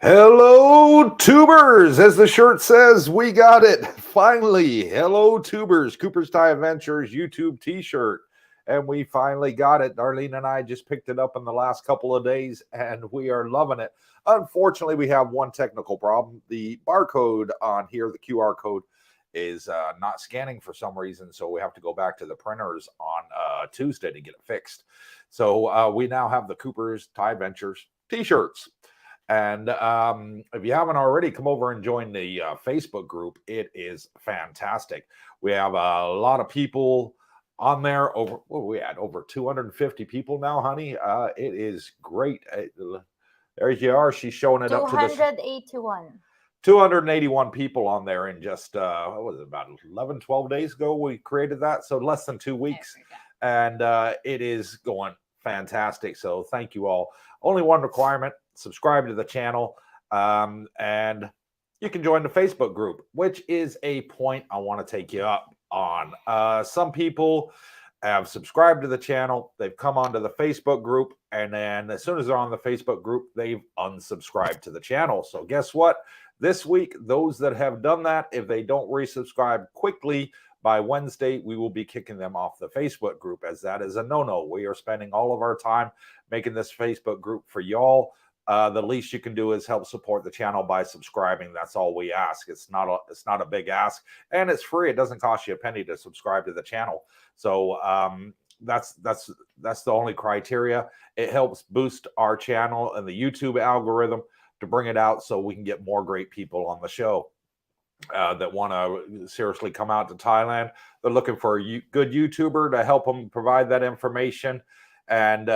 Hello, tubers! As the shirt says, we got it. Finally, hello, tubers. Cooper's Tie Adventures YouTube t-shirt. And we finally got it. Darlene and I just picked it up in the last couple of days, and we are loving it. Unfortunately, we have one technical problem. The barcode on here, the QR code, is not scanning for some reason, so we have to go back to the printers on Tuesday to get it fixed. So we now have the Cooper's Tie Adventures t-shirts. And if you haven't already, come over and join the Facebook group. It is fantastic. We have a lot of people on there. We had over 250 people now, honey. It is great. There you are. She's showing it up to this. 281 people on there in just, what was it, about 11, 12 days ago we created that. So less than 2 weeks. And it is going fantastic. So thank you all. Only one requirement. Subscribe to the channel, and you can join the Facebook group, which is a point I want to take you up on. Some people have subscribed to the channel, they've come onto the Facebook group, and then as soon as they're on the Facebook group, they've unsubscribed to the channel. So guess what? This week, those that have done that, if they don't resubscribe quickly, by Wednesday, we will be kicking them off the Facebook group, as that is a no-no. We are spending all of our time making this Facebook group for y'all. The least you can do is help support the channel by subscribing. That's all we ask. It's not a big ask, and it's free. It doesn't cost you a penny to subscribe to the channel. So that's the only criteria. It helps boost our channel and the YouTube algorithm to bring it out so we can get more great people on the show that want to seriously come out to Thailand. They're looking for a good YouTuber to help them provide that information, and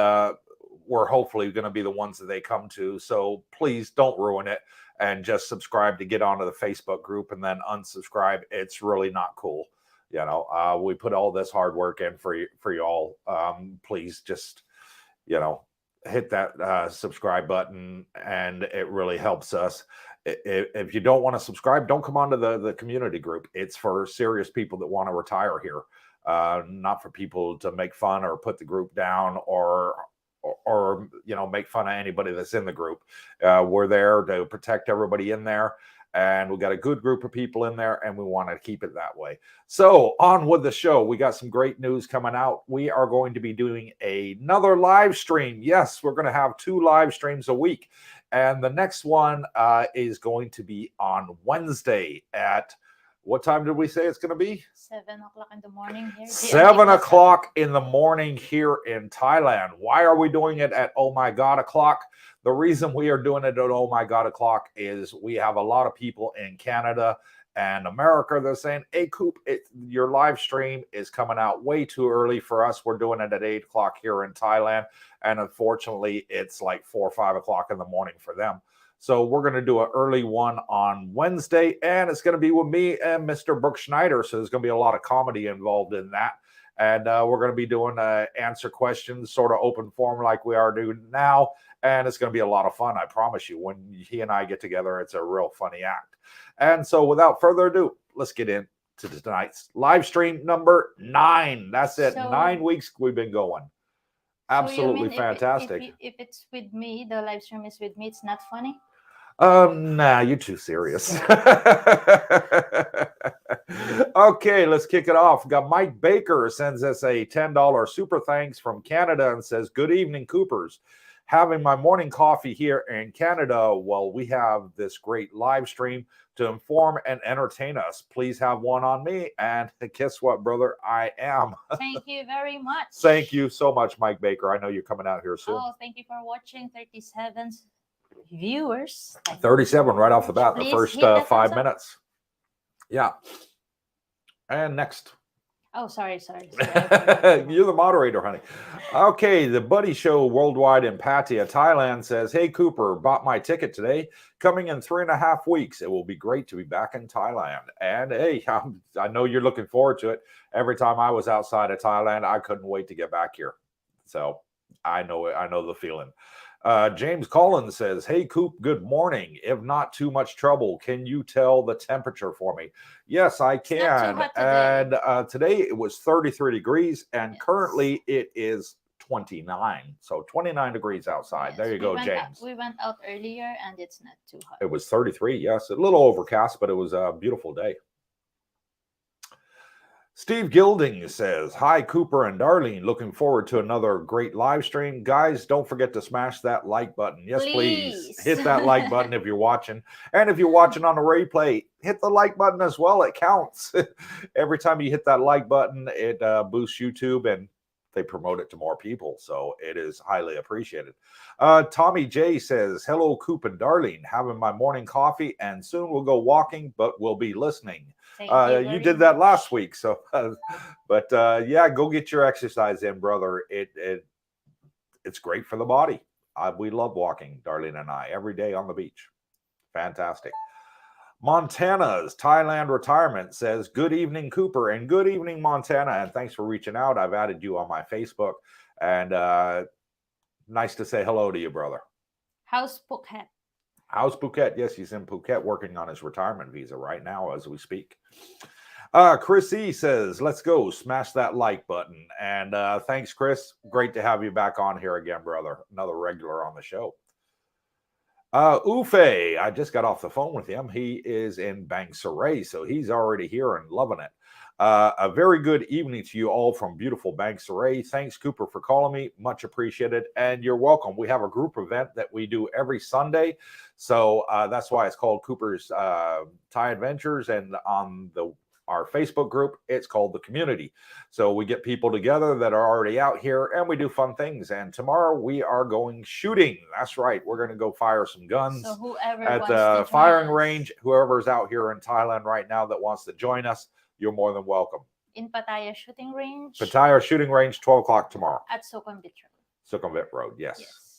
we're hopefully going to be the ones that they come to. So please don't ruin it and just subscribe to get onto the Facebook group and then unsubscribe. It's really not cool. You know, we put all this hard work in for you all. Please just, you know, hit that subscribe button, and it really helps us. If you don't want to subscribe, don't come onto the community group. It's for serious people that want to retire here, not for people to make fun or put the group down or you know, make fun of anybody that's in the group. We're there to protect everybody in there, and we got a good group of people in there, and we want to keep it that way. So on with the show. We got some great news coming out. We are going to be doing another live stream. Yes, we're going to have 2 live streams a week, and the next one is going to be on Wednesday at, what time did we say it's going to be? 7 o'clock in the morning here. 7 o'clock in the morning here in Thailand. Why are we doing it at oh my god o'clock? The reason we are doing it at oh my god o'clock is we have a lot of people in Canada and America. They're saying, hey, Coop, your live stream is coming out way too early for us. We're doing it at 8 o'clock here in Thailand. And unfortunately, it's like 4 or 5 o'clock in the morning for them. So we're going to do an early one on Wednesday, and it's going to be with me and Mr. Brooke Schneider. So there's going to be a lot of comedy involved in that. And we're going to be doing answer questions, sort of open form like we are doing now. And it's going to be a lot of fun, I promise you. When he and I get together, it's a real funny act. And so without further ado, let's get into tonight's live stream number 9. That's it. So- 9 weeks we've been going. Absolutely so fantastic. If it's with me, the live stream is with me, it's not funny? Nah, you're too serious. Okay, let's kick it off. Got Mike Baker sends us a $10 super thanks from Canada and says, "Good evening, Coopers. Having my morning coffee here in Canada while we have this great live stream to inform and entertain us. Please have one on me." And guess what, brother? I am. Thank you very much. Thank you so much, Mike Baker. I know you're coming out here soon. Oh, thank you for watching. 37 viewers. 37 right off the bat, the Please first hit that 5 thumbs up. minutes. Yeah. And next. Oh, sorry. You're the moderator, honey. Okay, the Buddy Show Worldwide in Pattaya, Thailand says, "Hey, Cooper, bought my ticket today. Coming in 3.5 weeks. It will be great to be back in Thailand." And hey, I know you're looking forward to it. Every time I was outside of Thailand, I couldn't wait to get back here. So I know it. I know the feeling. James Collins says, "Hey, Coop, good morning. If not too much trouble, can you tell the temperature for me?" Yes, I It's not too can. hot today. And today it was 33 degrees, and currently it is 29. So 29 degrees outside. Yes, There you go, went James. we went out earlier and it's not too hot. It was 33, yes. A little overcast, but it was a beautiful day. Steve Gilding says, "Hi, Cooper and Darlene. Looking forward to another great live stream. Guys, don't forget to smash that like button. Yes, please. Please. Hit that like button if you're watching. And if you're watching on the replay, hit the like button as well. It counts. Every time you hit that like button, it boosts YouTube and they promote it to more people. So it is highly appreciated." Tommy J says, "Hello, Coop and Darlene. Having my morning coffee and soon we'll go walking, but we'll be listening." Thank You very did that much. last week, so but yeah, go get your exercise in, brother. It's great for the body. We love walking, Darlene and I, every day on the beach. Fantastic. Montana's Thailand Retirement says, "Good evening, Cooper, and good evening, Montana, and thanks for reaching out. I've added you on my Facebook, and nice to say hello to you, brother." How's Phuket? How's Phuket? Yes, he's in Phuket working on his retirement visa right now as we speak. Chris E says, "Let's go. Smash that like button." And thanks, Chris. Great to have you back on here again, brother. Another regular on the show. Ufe, I just got off the phone with him. He is in Bang Saray, so he's already here and loving it. A very good evening to you all from beautiful Bang Saray. Thanks, Cooper, for calling me. Much appreciated. And you're welcome. We have a group event that we do every Sunday. So that's why it's called Cooper's Thai Adventures. And on our Facebook group, it's called The Community. So we get people together that are already out here and we do fun things. And tomorrow we are going shooting. That's right. We're going to go fire some guns So whoever at wants the to firing join us range. Whoever's out here in Thailand right now that wants to join us, you're more than welcome. in Pattaya shooting range Pattaya shooting range, 12 o'clock tomorrow. at Sukhumvit Road. Sukhumvit Road, yes. Yes.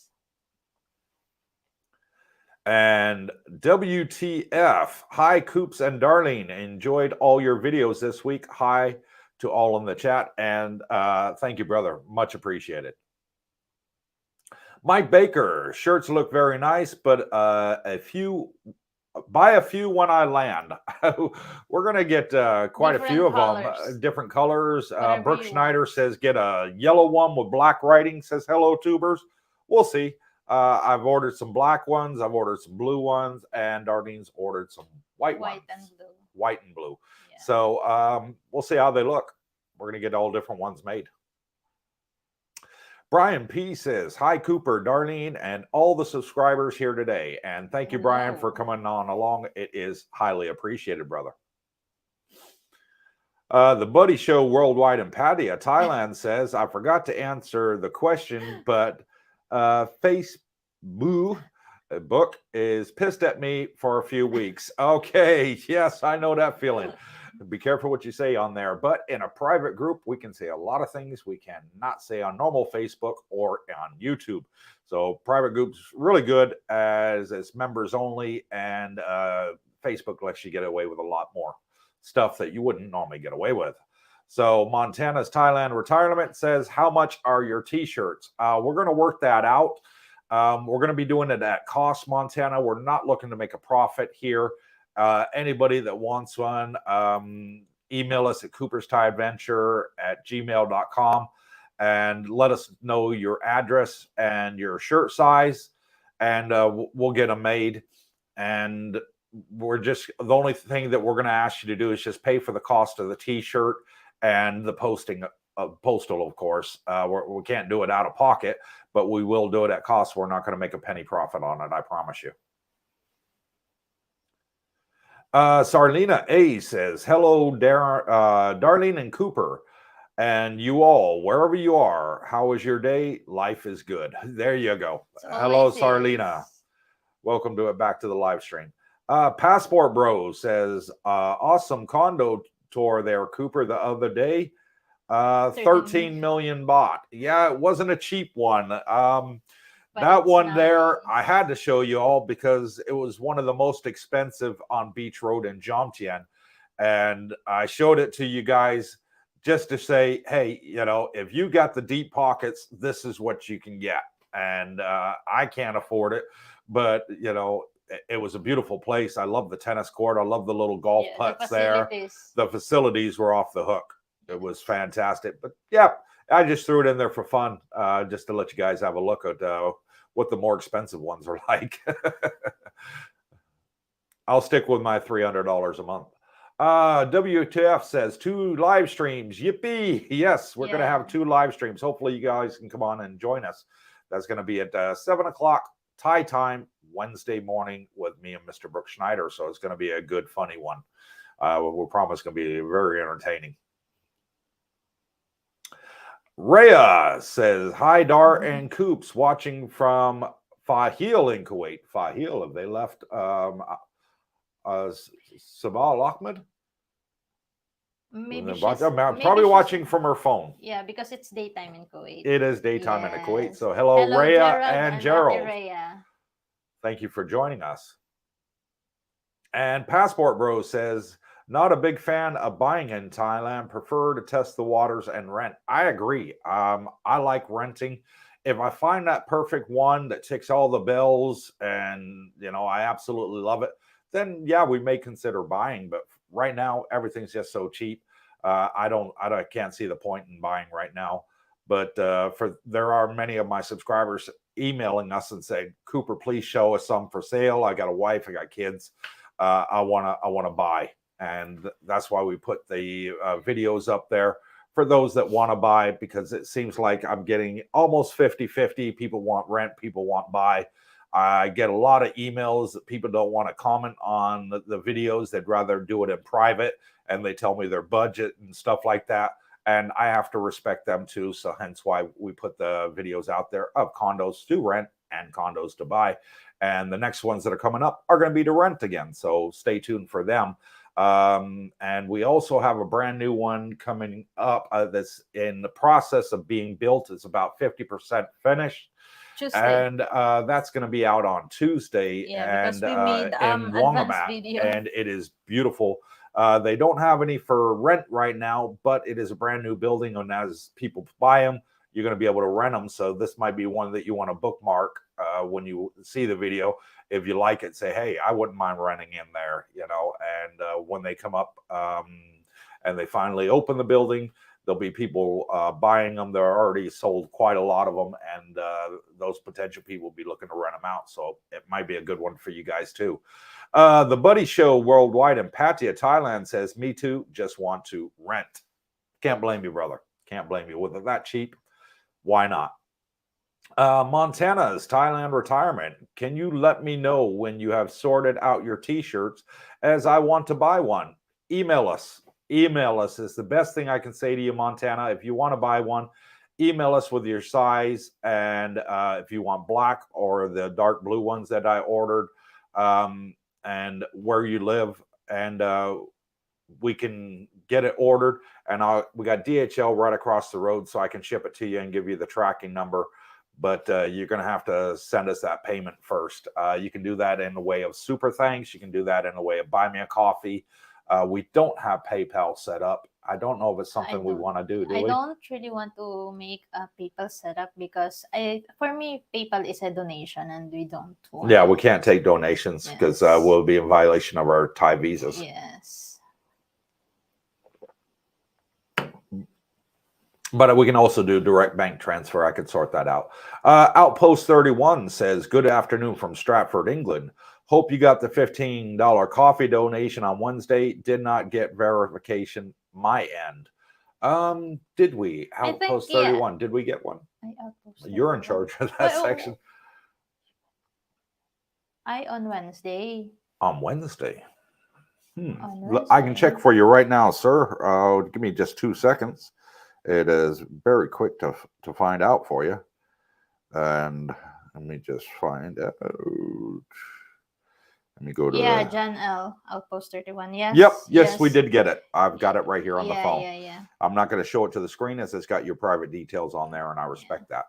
And WTF, hi, Coops and Darlene. Enjoyed all your videos this week. Hi to all in the chat. And thank you, brother. Much appreciated. Mike Baker, shirts look very nice, but buy a few when I land. We're going to get quite a few of them. Different colors. Brooke Schneider says get a yellow one with black writing. Says, "Hello, tubers." We'll see. I've ordered some black ones. I've ordered some blue ones. And Darlene's ordered some white ones. And blue. White and blue. Yeah. So we'll see how they look. We're going to get all different ones made. Brian P says, "Hi, Cooper, Darlene, and all the subscribers here today." And thank you, Brian, for coming on along. It is highly appreciated, brother. The Buddy Show Worldwide in Pattaya, Thailand says, "I forgot to answer the question, but Facebook is pissed at me for a few weeks." Okay, yes, I know that feeling. Be careful what you say on there. But in a private group, we can say a lot of things we cannot say on normal Facebook or on YouTube. So private groups really good as it's members only, and Facebook lets you get away with a lot more stuff that you wouldn't normally get away with. So Montana's Thailand Retirement says, how much are your t-shirts? We're going to work that out. We're going to be doing it at cost, Montana. We're not looking to make a profit here. Anybody that wants one, email us at cooperstieadventure@gmail.com and let us know your address and your shirt size, and we'll get them made. And we're just, the only thing that we're going to ask you to do is just pay for the cost of the t-shirt and the posting of postal, of course. We can't do it out of pocket, but we will do it at cost. We're not going to make a penny profit on it, I promise you. Sarlina A says, hello, Darlene and Cooper, and you all, wherever you are, how is your day? Life is good. There you go. Hello, Sarlina. Welcome to it, back to the live stream. Passport Bro says, awesome condo tour there, Cooper, the other day. 13 million baht. Yeah, it wasn't a cheap one. That one nice. There, I had to show you all because it was one of the most expensive on Beach Road in Jomtien. And I showed it to you guys just to say, hey, you know, if you got the deep pockets, this is what you can get. And I can't afford it, but, you know, it was a beautiful place. I love the tennis court. I love the little golf putts there. The facilities were off the hook. It was fantastic. But yeah, I just threw it in there for fun, just to let you guys have a look at what the more expensive ones are like. I'll stick with my $300 a month. WTF says 2 live streams. Yippee. Yes, we're going to have 2 live streams. Hopefully you guys can come on and join us. That's going to be at 7 o'clock Thai time, Wednesday morning with me and Mr. Brooke Schneider. So it's going to be a good, funny one. We promise it's going to be very entertaining. Rhea says, hi, Dar and Coops, watching from Fahil in Kuwait. Fahil, have they left Sabal Ahmed? Maybe probably watching from her phone. Yeah, because it's daytime in Kuwait. It is daytime in Kuwait. So hello Rhea and Gerald. Thank you for joining us. And Passport Bro says, not a big fan of buying in Thailand. Prefer to test the waters and rent. I agree. I like renting. If I find that perfect one that ticks all the bills and, you know, I absolutely love it, then yeah, we may consider buying. But right now, everything's just so cheap. I can't see the point in buying right now. But there are many of my subscribers emailing us and saying, Cooper, please show us some for sale. I got a wife, I got kids. I wanna buy. And that's why we put the videos up there for those that want to buy, because it seems like I'm getting almost 50-50. People want rent, people want buy. I get a lot of emails that people don't want to comment on the videos. They'd rather do it in private, and they tell me their budget and stuff like that. And I have to respect them too. So hence why we put the videos out there of condos to rent and condos to buy. And the next ones that are coming up are going to be to rent again. So stay tuned for them. And we also have a brand new one coming up that's in the process of being built. It's about 50% finished. Tuesday. And that's going to be out on Tuesday. Yeah, and because we made in Wongamat, and it is beautiful. They don't have any for rent right now, but it is a brand new building, and as people buy them, you're going to be able to rent them. So this might be one that you want to bookmark when you see the video. If you like it, say, hey, I wouldn't mind renting in there, you know. And when they come up and they finally open the building, there'll be people buying them. They're already sold quite a lot of them, and those potential people will be looking to rent them out. So it might be a good one for you guys too. The Buddy Show Worldwide in Pattaya, Thailand says, me too, just want to rent. Can't blame you, brother. Can't blame you. With it that cheap, why not? Montana's Thailand Retirement. Can you let me know when you have sorted out your t-shirts, as I want to buy one? Email us. Email us is the best thing I can say to you, Montana. If you want to buy one, email us with your size, and if you want black or the dark blue ones that I ordered, and where you live, and we can get it ordered, and we got DHL right across the road, so I can ship it to you and give you the tracking number. But you're going to have to send us that payment first. You can do that in the way of super thanks. You can do that in the way of buy me a coffee. We don't have PayPal set up. I don't know if it's something we want to do. Do I we? don't really want to make a PayPal setup because for me, PayPal is a donation and we don't want. Yeah, we can't take donations because we'll be in violation of our Thai visas. Yes. But we can also do direct bank transfer. I could sort that out. Outpost 31 says, good afternoon from Stratford, England. Hope you got the $15 coffee donation on Wednesday. Did not get verification my end. Did we? Outpost 31. Yeah. Did we get one? You're in charge of that section. On Wednesday. On Wednesday. On Wednesday. I can check for you right now, sir. Give me just 2 seconds. It is very quick to find out for you. And let me just find out. Let me go to John L. Outpost 31. Yes. Yep. Yes, we did get it. I've got it right here on the phone. Yeah. I'm not going to show it to the screen as it's got your private details on there, and I respect that.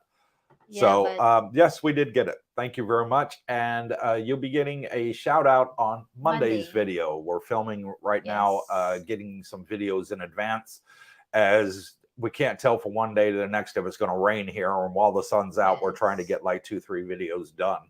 So, yes, we did get it. Thank you very much. And you'll be getting a shout out on Monday's video. We're filming right now, getting some videos in advance, as we can't tell from one day to the next if it's going to rain here. And while the sun's out, we're trying to get like 2-3 videos done.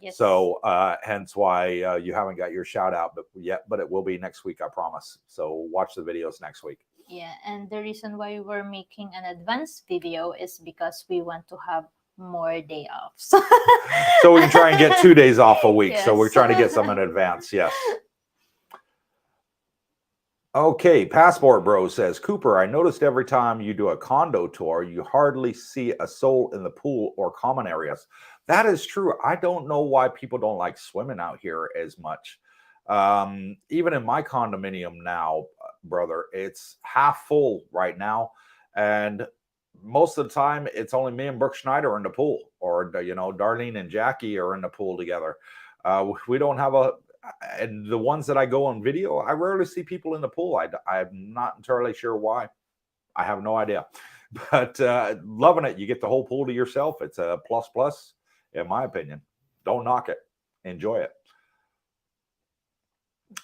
Yes. So hence why you haven't got your shout out yet, but it will be next week, I promise. So watch the videos next week. Yeah, and the reason why we're making an advanced video is because we want to have more day offs. So we can try and get 2 days off a week. Yes. So we're trying to get some in advance. Yes. Okay, Passport Bro says, Cooper, I noticed every time you do a condo tour, you hardly see a soul in the pool or common areas. That is true. I don't know why people don't like swimming out here as much. Even in my condominium now, brother, it's half full right now. And most of the time, it's only me and Brooke Schneider in the pool, or, Darlene and Jackie are in the pool together. We don't have and the ones that I go on video, I rarely see people in the pool. I'm not entirely sure why. I have no idea. But loving it. You get the whole pool to yourself. It's a plus, in my opinion. Don't knock it. Enjoy it.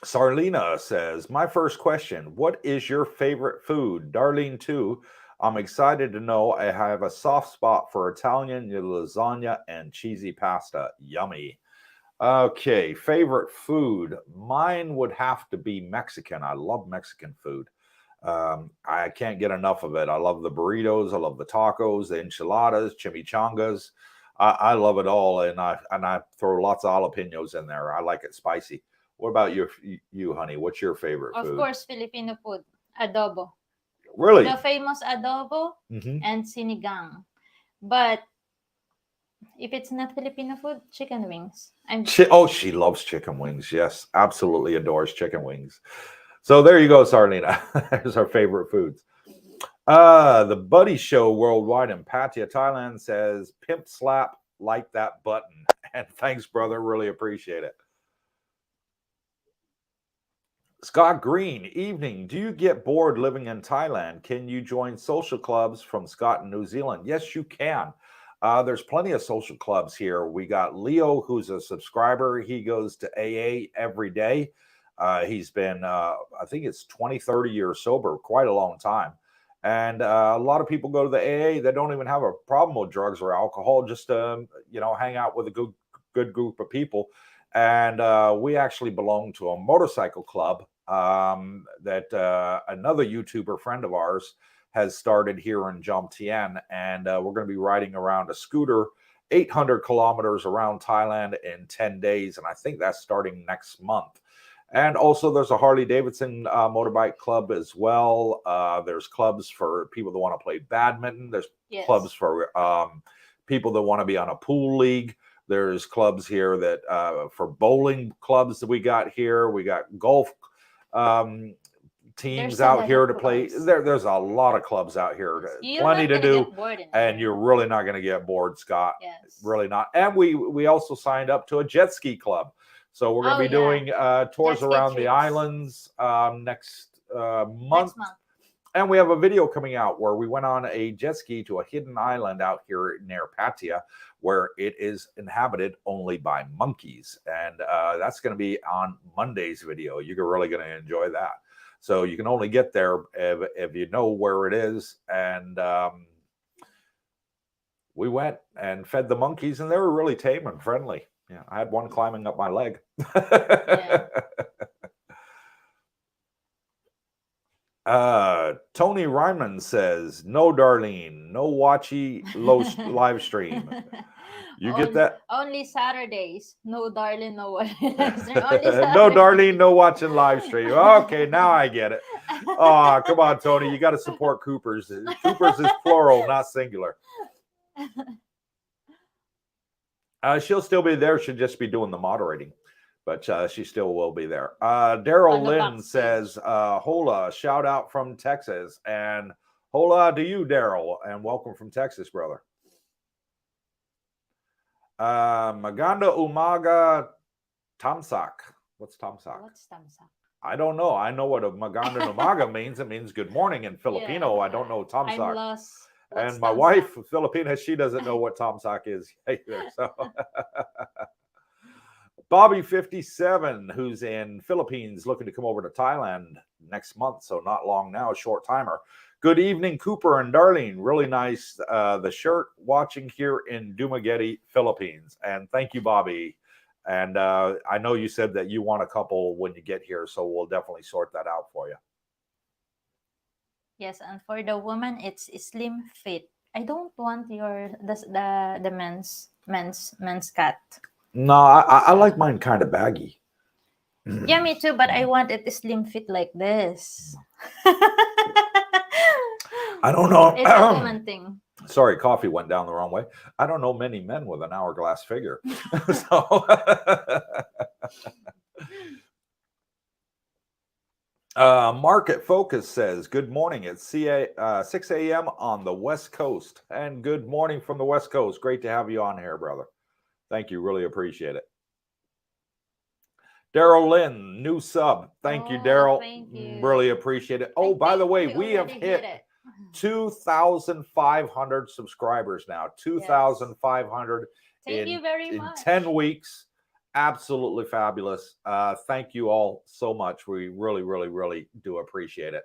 Sarlina says, my first question, what is your favorite food? Darlene, too. I'm excited to know I have a soft spot for Italian lasagna and cheesy pasta. Yummy. Okay, favorite food. Mine would have to be Mexican. I love Mexican food. I can't get enough of it. I love the burritos. I love the tacos, the enchiladas, chimichangas. I love it all, and I throw lots of jalapenos in there. I like it spicy. What about you, honey? What's your favorite food? Of course, Filipino food. Adobo. Really? The famous adobo and sinigang. But if it's not Filipino food, chicken wings. She loves chicken wings. Yes, absolutely adores chicken wings. So there you go, Sarlina. There's our favorite foods. The Buddy Show Worldwide in Pattaya, Thailand says, pimp slap, like that button. And thanks, brother. Really appreciate it. Scott Green, evening. Do you get bored living in Thailand? Can you join social clubs from Scott in New Zealand? Yes, you can. There's plenty of social clubs here. We got Leo, who's a subscriber. He goes to AA every day. He's been, I think it's 20, 30 years sober, quite a long time. And a lot of people go to the AA that don't even have a problem with drugs or alcohol, just to, hang out with a good group of people. And we actually belong to a motorcycle club that another YouTuber friend of ours has started here in Jomtien, and we're going to be riding around a scooter 800 kilometers around Thailand in 10 days, and I think that's starting next month. And also there's a Harley-Davidson motorbike club as well. There's clubs for people that want to play badminton. There's clubs for people that want to be on a pool league. There's clubs here that for bowling clubs that we got here. We got golf teams out here to play. There's a lot of clubs out here. Plenty to do, and you're really not going to get bored, Scott. Yes. Really not. And we also signed up to a jet ski club. So we're going to be doing tours around the islands next month. Next month. And we have a video coming out where we went on a jet ski to a hidden island out here near Pattaya, where it is inhabited only by monkeys. And that's going to be on Monday's video. You're really going to enjoy that. So you can only get there if you know where it is. And we went and fed the monkeys, and they were really tame and friendly. Yeah, I had one climbing up my leg. Yeah. Tony Ryman says, "No, Darlene, no watchy live stream." You get that? Only Saturdays. No, darling, no live stream. Only No, Saturdays. Darlene, no watching live stream. Okay, now I get it. Oh, come on, Tony. You got to support Coopers. Coopers is plural, not singular. She'll still be there. She'll just be doing the moderating, but she still will be there. Daryl Lynn says, "Hola, shout out from Texas," and hola to you, Daryl, and welcome from Texas, brother. Maganda Umaga Tamsak. What's Tamsak? What's Tamsak? I don't know. I know what a Maganda Umaga means. It means good morning in Filipino. Yeah. I don't know Tamsak. I'm lost. And my wife, Filipina, she doesn't know what Tamsak is either. So, Bobby 57, who's in Philippines, looking to come over to Thailand next month, so not long now, a short timer. Good evening, Cooper and Darlene. Really nice. The shirt, watching here in Dumaguete, Philippines. And thank you, Bobby. And I know you said that you want a couple when you get here, so we'll definitely sort that out for you. Yes, and for the woman, it's slim fit. I don't want the men's cut. No, I like mine kind of baggy. Yeah, me too, but I want it slim fit like this. I don't know. It's a woman thing. Sorry, coffee went down the wrong way. I don't know many men with an hourglass figure. So, Market Focus says, "Good morning. It's 6 a.m. on the West Coast." And good morning from the West Coast. Great to have you on here, brother. Thank you. Really appreciate it. Daryl Lynn, new sub. Thank you, Daryl. Thank you. Really appreciate it. Oh, by the way, we have hit 2,500 subscribers now. 2,500 Thank you very much. In 10 weeks. Absolutely fabulous. Thank you all so much. We really, really, really do appreciate it.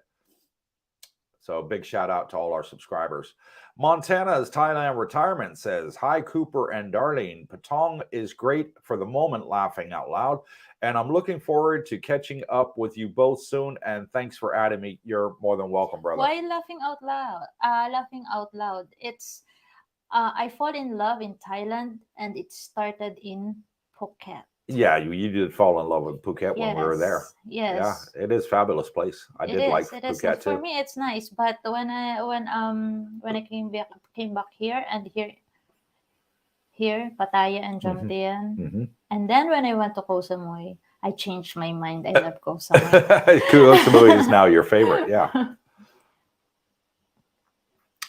So big shout out to all our subscribers. Montana's Thailand Retirement says, "Hi, Cooper and Darlene. Patong is great for the moment, laughing out loud. And I'm looking forward to catching up with you both soon. And thanks for adding me. You're more than welcome, brother." Why laughing out loud? Laughing out loud. It's I fall in love in Thailand, and it started in Phuket. Yeah, you did fall in love with Phuket when we were there. Yes. Yeah, it is a fabulous place. I did like Phuket too. For me, it's nice. But when I came back here and here Pattaya and Jomtien, and then when I went to Koh Samui, I changed my mind. I love Koh Samui. Koh Samui is now your favorite. Yeah.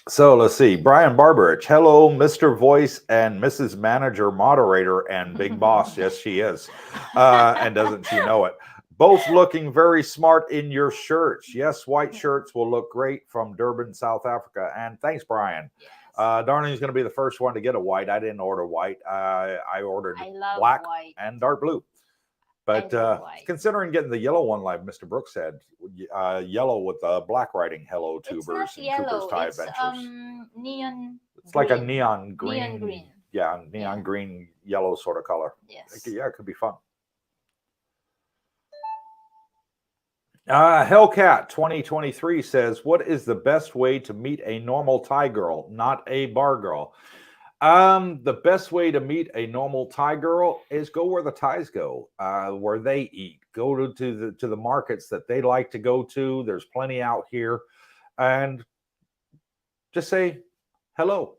So let's see. Brian Barberich. "Hello, Mr. Voice and Mrs. Manager, Moderator, and Big Boss." Yes, she is. And doesn't she know it? "Both looking very smart in your shirts." Yes, white shirts will look great from Durban, South Africa. And thanks, Brian. Yes. Darlene's going to be the first one to get a white. I didn't order white. I ordered black white and dark blue. But considering getting the yellow one, like Mr. Brooks said, yellow with black writing, "Hello, Tubers and Cooper's Thai Adventures." Neon. It's like a neon green. Neon green. Yeah, neon green, yellow sort of color. Yes. Yeah, it could be fun. Hellcat 2023 says, "What is the best way to meet a normal Thai girl, not a bar girl?" The best way to meet a normal Thai girl is go where the Thais go, where they eat. Go to the markets that they like to go to. There's plenty out here, and just say hello.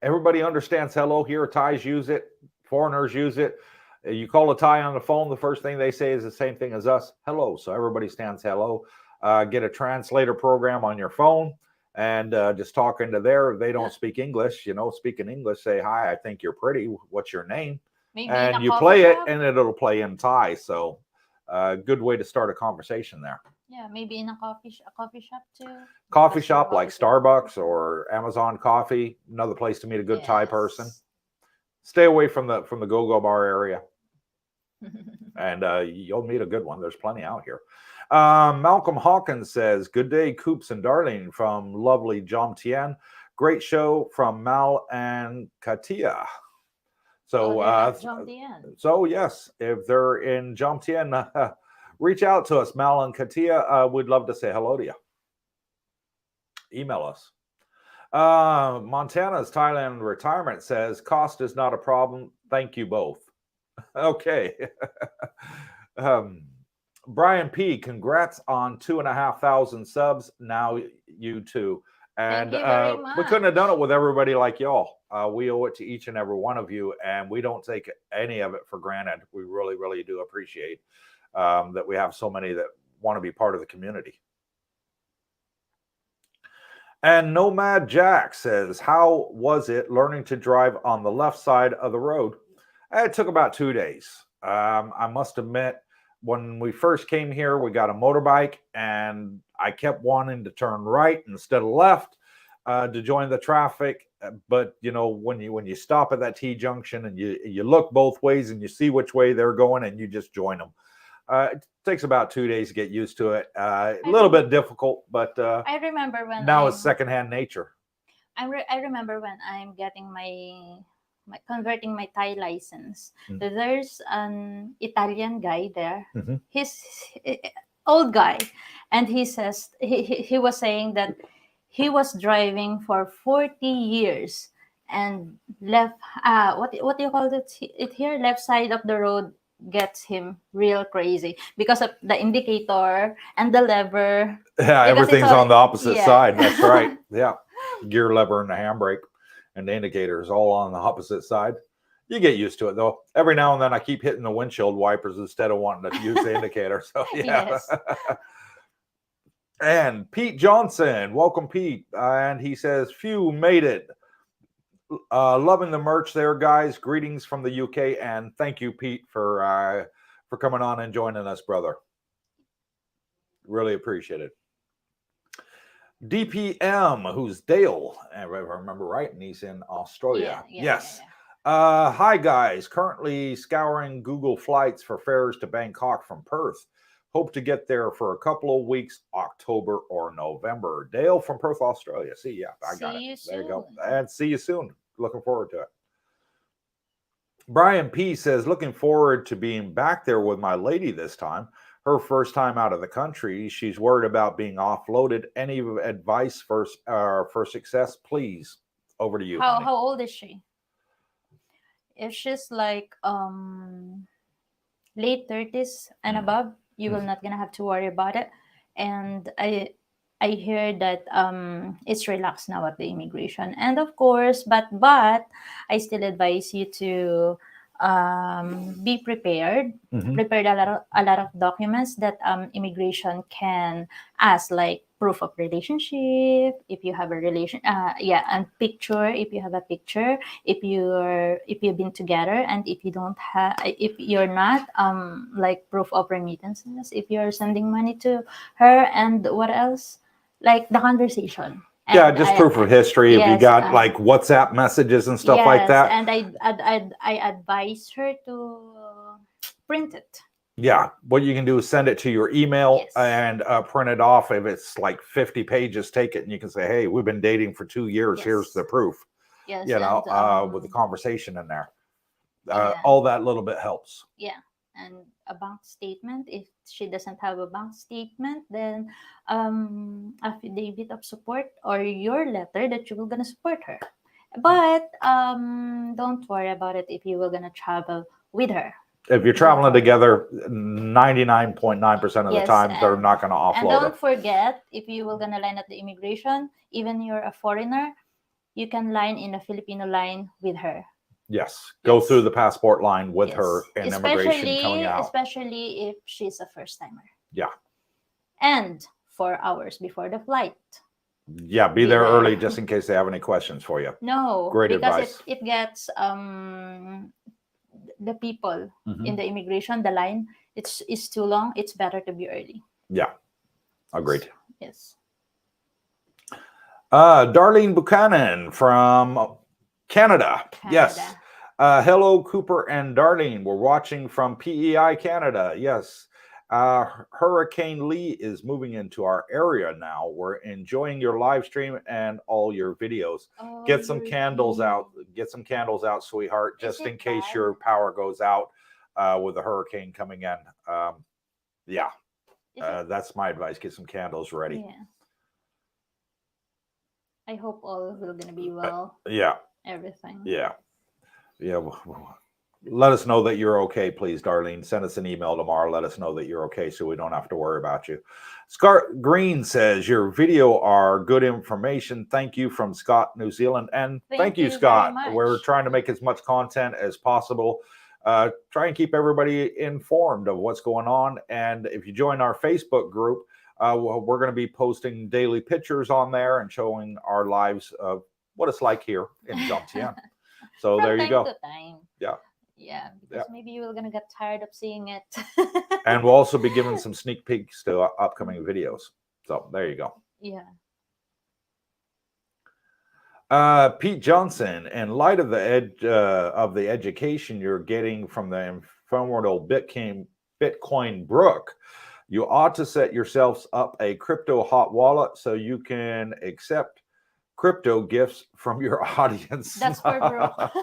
Everybody understands hello here. Thais use it. Foreigners use it. You call a Thai on the phone, the first thing they say is the same thing as us, hello. So everybody stands hello. Get a translator program on your phone. And just talking to if they don't speak English, speak in English, say, "Hi, I think you're pretty. What's your name?" And you play it, and it'll play in Thai. So good way to start a conversation there. Yeah, maybe in a coffee shop too. Coffee Because you're shop like always at Starbucks or Amazon Coffee, another place to meet a good Thai person. Yes. Stay away from the go-go bar area, and you'll meet a good one. There's plenty out here. Malcolm Hawkins says, "Good day, Coops and Darling from lovely Jomtien. Great show from Mal and Katia." So, Oh, they're at Jomtien. so yes, if they're in Jomtien, reach out to us, Mal and Katia. We'd love to say hello to you. Email us. Montana's Thailand retirement says, "Cost is not a problem. Thank you both." Okay. Brian P, congrats on 2,500 subs. Now you too. And Thank you very we couldn't have much. done it with everybody like y'all. We owe it to each and every one of you, and we don't take any of it for granted. We really, really do appreciate that we have so many that want to be part of the community. And Nomad Jack says, "How was it learning to drive on the left side of the road?" It took about 2 days. I must admit, when we first came here, we got a motorbike, and I kept wanting to turn right instead of left to join the traffic. But you know, when you stop at that T junction and you look both ways and you see which way they're going, and you just join them. It takes about 2 days to get used to it. A little bit difficult, but I remember when now it's secondhand nature. I remember when I'm getting my converting my Thai license. There's an Italian guy there. He's old guy, and he says he was saying that he was driving for 40 years and left what do you call it here, left side of the road gets him real crazy because of the indicator and the lever. Yeah, everything's on the opposite side. That's right. Yeah. Gear lever and the handbrake and the indicators all on the opposite side. You get used to it though. Every now and then I keep hitting the windshield wipers instead of wanting to use the indicator. So yeah. Yes. And Pete Johnson, welcome Pete. And he says, "Phew, made it. Loving the merch there, guys. Greetings from the UK, and thank you, Pete, for coming on and joining us, brother. Really appreciate it." DPM, who's Dale, if I remember right, and he's in Australia. Yes. Hi, guys. Currently scouring Google flights for fares to Bangkok from Perth. Hope to get there for a couple of weeks, October or November. Dale from Perth, Australia. See, yeah, I got it. There you go. And see you soon. Looking forward to it. Brian P says, "Looking forward to being back there with my lady this time. Her first time out of the country. She's worried about being offloaded. Any advice for success, please?" Over to you. How old is she? If she's like late 30s and above, you will not gonna have to worry about it. And I hear that it's relaxed now at the immigration, and of course, but I still advise you to be prepared. Prepared a lot of documents that immigration can ask, like proof of relationship, if you have a relation, and picture, if you have a picture, if you've been together, and if you don't have, if you're not, like proof of remittances, if you're sending money to her, and what else, like the conversation. Yeah, just proof of history. If you got like WhatsApp messages and stuff like that. And I advise her to print it. Yeah, what you can do is send it to your email and print it off. If it's like 50 pages, take it and you can say, "Hey, we've been dating for 2 years. Here's the proof." Yes, you know, with the conversation in there. All that little bit helps. Yeah, and a bank statement. If she doesn't have a bank statement, then affidavit of support or your letter that you were gonna support her. But don't worry about it if you were gonna travel with her. If you're traveling together, 99.9% of the time, they're not going to offload. And don't forget, if you were gonna line at the immigration, even you're a foreigner, you can line in a Filipino line with her. Yes, go through the passport line with her in immigration coming out. Especially if she's a first timer. Yeah. And 4 hours before the flight. Yeah, be there early just in case they have any questions for you. No, great because advice. It gets the people in the immigration, the line, it's too long. It's better to be early. Yeah. Agreed. Yes. Darlene Buchanan from Canada. Yes. Hello, Cooper and Darlene. We're watching from PEI, Canada. Yes. Hurricane Lee is moving into our area now. We're enjoying your live stream and all your videos. Get some candles out. Get some candles out, sweetheart, just in case your power goes out with a hurricane coming in. Yeah. That's my advice. Get some candles ready. Yeah. I hope all will gonna be well. Yeah. Everything. Yeah. Yeah. Let us know that you're okay, please, Darlene. Send us an email tomorrow. Let us know that you're okay so we don't have to worry about you. Scott Green says, your video are good information. Thank you from Scott, New Zealand. And thank you, Scott. We're trying to make as much content as possible. Try and keep everybody informed of what's going on. And if you join our Facebook group, we're going to be posting daily pictures on there and showing our lives of what it's like here in Jomtien. So there you go. From time to time. Yeah. Yeah, because maybe you're going to get tired of seeing it. And we'll also be giving some sneak peeks to upcoming videos. So there you go. Yeah. Pete Johnson, in light of the education you're getting from the infernal Bitcoin Brook, you ought to set yourselves up a crypto hot wallet so you can accept crypto gifts from your audience. That's for Brooke.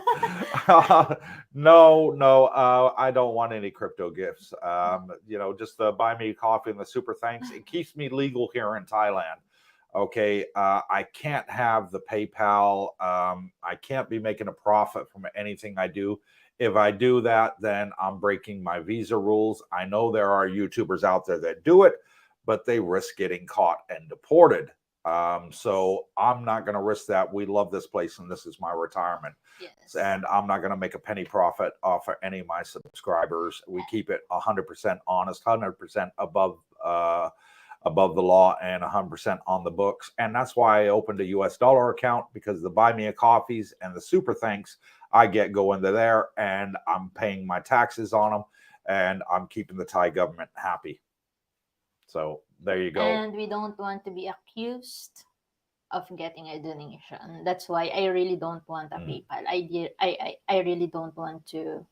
No, I don't want any crypto gifts. Just buy me coffee and the super thanks. It keeps me legal here in Thailand. Okay, I can't have the PayPal. I can't be making a profit from anything I do. If I do that, then I'm breaking my visa rules. I know there are YouTubers out there that do it, but they risk getting caught and deported. So I'm not going to risk that. We love this place, and this is my retirement. Yes. And I'm not going to make a penny profit off of any of my subscribers. We keep it 100% honest, 100% above the law, and 100% on the books. And that's why I opened a US dollar account, because the buy me a coffees and the super thanks I get go into there, and I'm paying my taxes on them, and I'm keeping the Thai government happy. So there you go. And we don't want to be accused of getting a donation. That's why I really don't want a PayPal. I really don't want to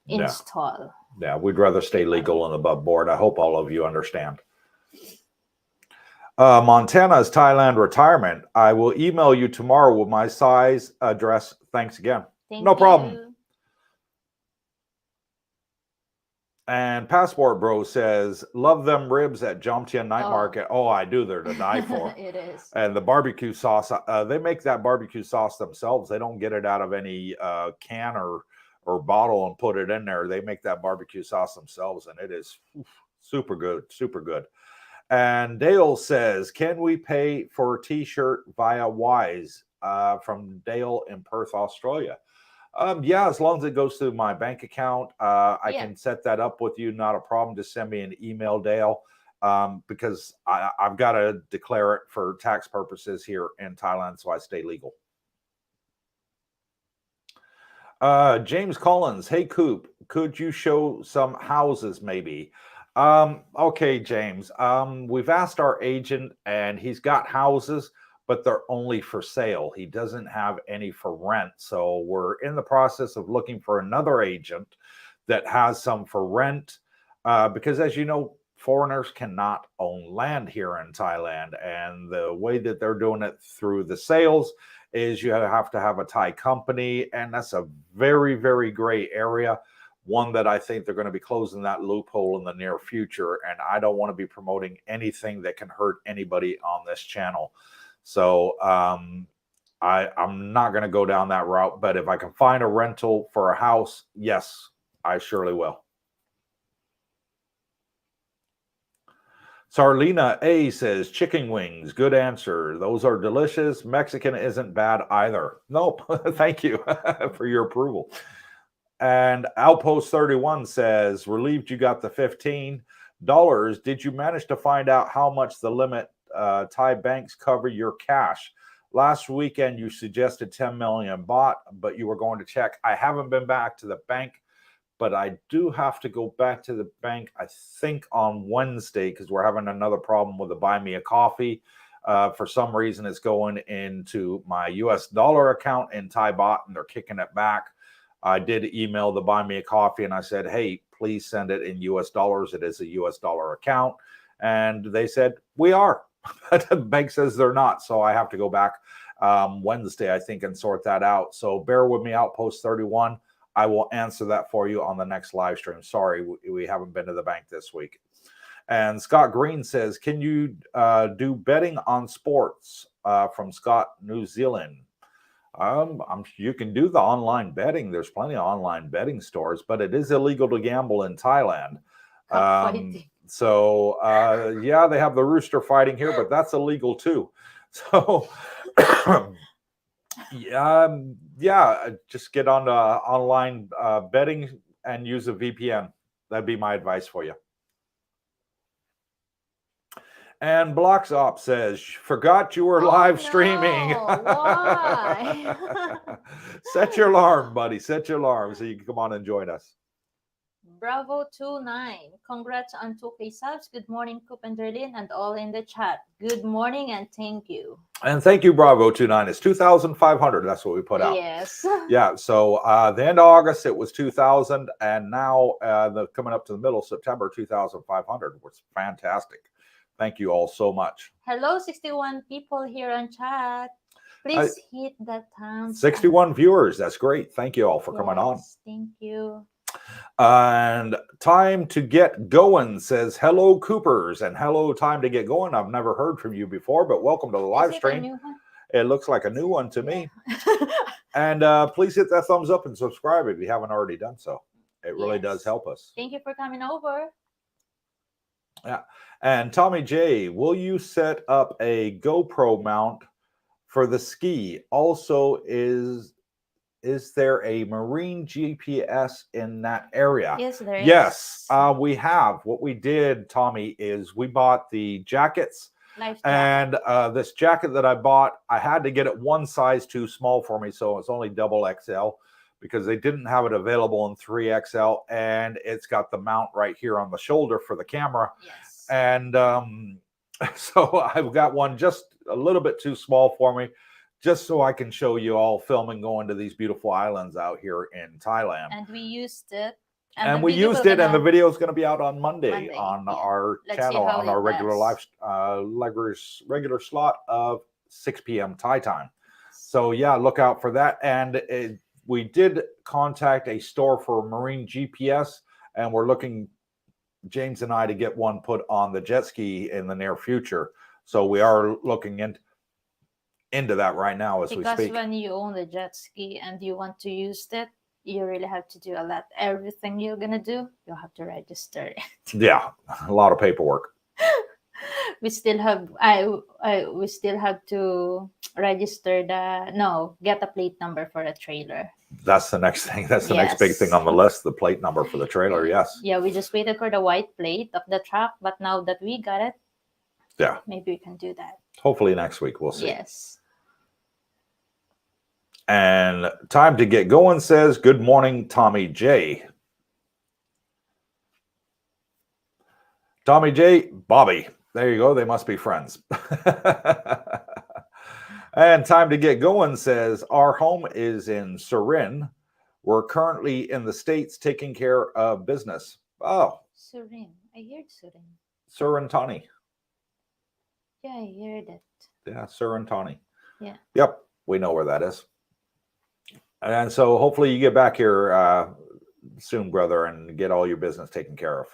install. Yeah, we'd rather stay legal and above board. I hope all of you understand. Montana's Thailand retirement. I will email you tomorrow with my size, address. Thanks again. No problem. And Passport Bro says, love them ribs at Jomtien Night Market. Oh, I do. They're to die for. It is. And the barbecue sauce, they make that barbecue sauce themselves. They don't get it out of any can or bottle and put it in there. They make that barbecue sauce themselves, and it is super good, super good. And Dale says, can we pay for a t-shirt via Wise from Dale in Perth, Australia? Yeah, as long as it goes through my bank account, I can set that up with you. Not a problem. Just send me an email, Dale, because I've got to declare it for tax purposes here in Thailand, so I stay legal. James Collins, hey, Coop, could you show some houses maybe? Okay, James, we've asked our agent, and he's got houses, but they're only for sale. He doesn't have any for rent. So we're in the process of looking for another agent that has some for rent, because as you know, foreigners cannot own land here in Thailand. And the way that they're doing it through the sales is you have to have a Thai company. And that's a very, very gray area. One that I think they're going to be closing that loophole in the near future. And I don't want to be promoting anything that can hurt anybody on this channel. So I'm not going to go down that route. But if I can find a rental for a house, yes, I surely will. Sarlina A says, chicken wings, good answer. Those are delicious. Mexican isn't bad either. Nope. Thank you for your approval. And Outpost 31 says, relieved you got the $15. Did you manage to find out how much the limit Thai banks cover your cash? Last weekend, you suggested 10 million baht, but you were going to check. I haven't been back to the bank, but I do have to go back to the bank, I think, on Wednesday because we're having another problem with the Buy Me a Coffee. For some reason, it's going into my US dollar account in Thai baht, and they're kicking it back. I did email the Buy Me a Coffee, and I said, hey, please send it in US dollars. It is a US dollar account. And they said, we are. But the bank says they're not. So I have to go back Wednesday, I think, and sort that out. So bear with me, Outpost 31. I will answer that for you on the next live stream. Sorry, we haven't been to the bank this week. And Scott Green says, can you do betting on sports from Scott, New Zealand? You can do the online betting. There's plenty of online betting stores, but it is illegal to gamble in Thailand. So yeah, they have the rooster fighting here, but that's illegal too. So yeah, just get on online betting and use a VPN. That'd be my advice for you. And Blocks Op says, forgot you were live streaming. Why? Set your alarm, buddy. Set your alarm so you can come on and join us. Bravo 29. Congrats on 2K subs. Good morning, Coop and Derlin, and all in the chat. Good morning and thank you. And thank you, Bravo 29. It's 2,500. That's what we put out. Yes. Yeah. So the end of August, it was 2,000. And now coming up to the middle of September, 2,500, which is fantastic. Thank you all so much. Hello, 61 people here on chat. Please hit that pound. 61 viewers. That's great. Thank you all for coming on. Thank you. And Time to Get Going says, hello, Coopers, and hello, Time to Get Going. I've never heard from you before, but welcome to the live stream. It looks like a new one to me. And please hit that thumbs up and subscribe if you haven't already done so. It really does help us. Thank you for coming over. Yeah. And Tommy J, will you set up a GoPro mount for the ski? Also, is there a marine GPS in that area? Yes, there is. Yes, we have. What we did, Tommy, is we bought the jackets. And this jacket that I bought, I had to get it one size too small for me, so it's only double XL because they didn't have it available in 3XL, and it's got the mount right here on the shoulder for the camera. Yes. And so I've got one just a little bit too small for me, just so I can show you all filming going to these beautiful islands out here in Thailand. And we used it. And we used it, and the video is going to be out on Monday on our channel, on our regular slot of 6 p.m. Thai time. So yeah, look out for that. And we did contact a store for marine GPS, and we're looking, James and I, to get one put on the jet ski in the near future. So we are looking into that right now as we speak. Because when you own the jet ski and you want to use it, you really have to do a lot. Everything you're gonna do, you'll have to register it. Yeah, a lot of paperwork. We still have we still have to register get a plate number for a trailer. That's the next thing. That's the next big thing on the list, the plate number for the trailer. Yes. Yeah, we just waited for the white plate of the truck, but now that we got it, yeah, maybe we can do that. Hopefully next week, we'll see. Yes. And Time to Get Going says, good morning, Tommy J. Tommy J, Bobby. There you go. They must be friends. And Time to Get Going says, our home is in Surin. We're currently in the States taking care of business. Oh. Surin. I heard Surin. Surintani. Yeah, I heard it. Yeah, Surintani. Yeah. Yep. We know where that is. And so hopefully you get back here soon, brother, and get all your business taken care of.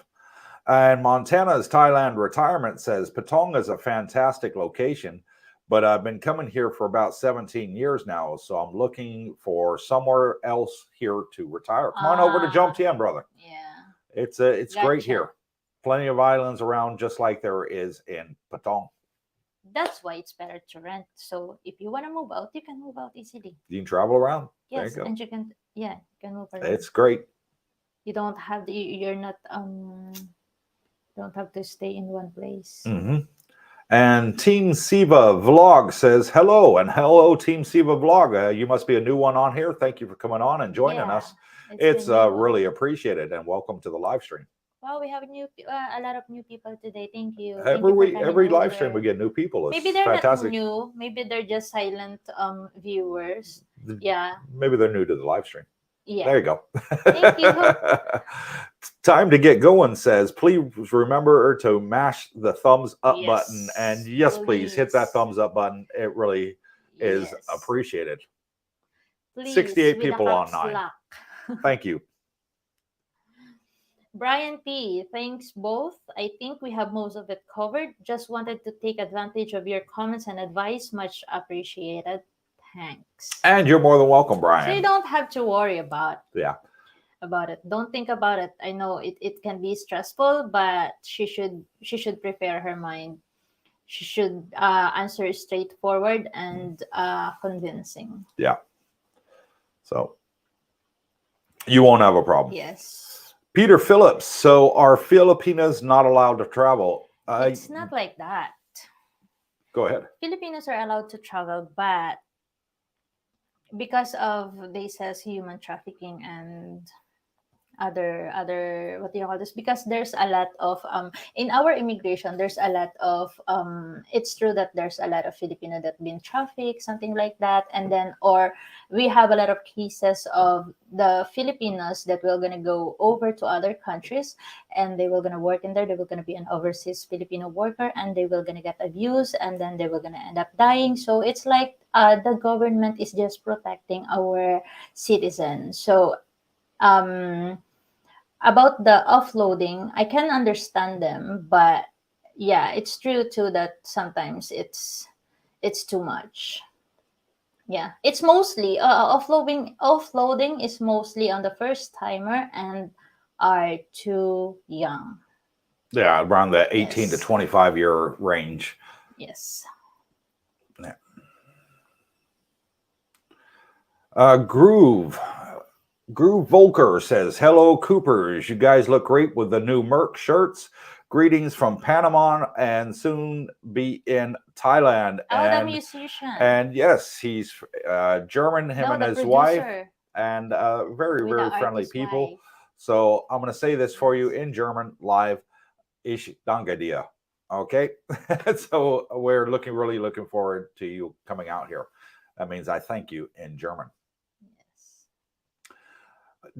And Montana's Thailand Retirement says, Patong is a fantastic location, but I've been coming here for about 17 years now, so I'm looking for somewhere else here to retire. Come on over to Jump Tien, brother. Yeah. It's great here. Plenty of islands around, just like there is in Patong. That's why it's better to rent. So if you want to move out, you can move out easily. You can travel around. Yes, there you go. and you can move around. It's great. You don't have you're not don't have to stay in one place. Mm-hmm. And Team Siva Vlog says hello, and hello, Team Siva Vlog. You must be a new one on here. Thank you for coming on and joining us. It's really appreciated, and welcome to the live stream. Well, we have a lot of new people today. Thank you. Every live stream we get new people. Maybe they're fantastic. not new. Maybe they're just silent viewers. Yeah. Maybe they're new to the live stream. Yeah. There you go. Thank you. Time to get going says, please remember to mash the thumbs up button. And yes, please hit that thumbs up button. It really is appreciated. Please, 68 people online. Thank you. Brian P, thanks both. I think we have most of it covered. Just wanted to take advantage of your comments and advice. Much appreciated. Thanks. And you're more than welcome, Brian. So you don't have to worry about it. Don't think about it. I know it can be stressful, but she should prepare her mind. She should answer straightforward and convincing. Yeah. So you won't have a problem. Yes. Peter Phillips. So are Filipinas not allowed to travel? It's not like that. Go ahead. Filipinos are allowed to travel, but because of, they says, human trafficking and other what do you call this, because there's a lot of in our immigration, there's a lot of it's true that there's a lot of Filipino that been trafficked, something like that, and then, or we have a lot of cases of the Filipinos that will gonna go over to other countries and they will gonna work in there. They will gonna be an overseas Filipino worker and they will gonna get abused and then they will gonna end up dying. So it's like the government is just protecting our citizens. So about the offloading, I can understand them, but yeah, it's true too that sometimes it's too much. Yeah, it's mostly offloading is mostly on the first timer and are too young. Yeah, around the 18 to 25 year range. Yes. Yeah. Groove Volker says, hello, Coopers. You guys look great with the new Merc shirts. Greetings from Panama and soon be in Thailand. The musician. And yes, he's German, him and his wife. And very, very friendly people. Wife. So I'm going to say this for you in German live. Ich danke dir. Okay? So we're really looking forward to you coming out here. That means I thank you in German.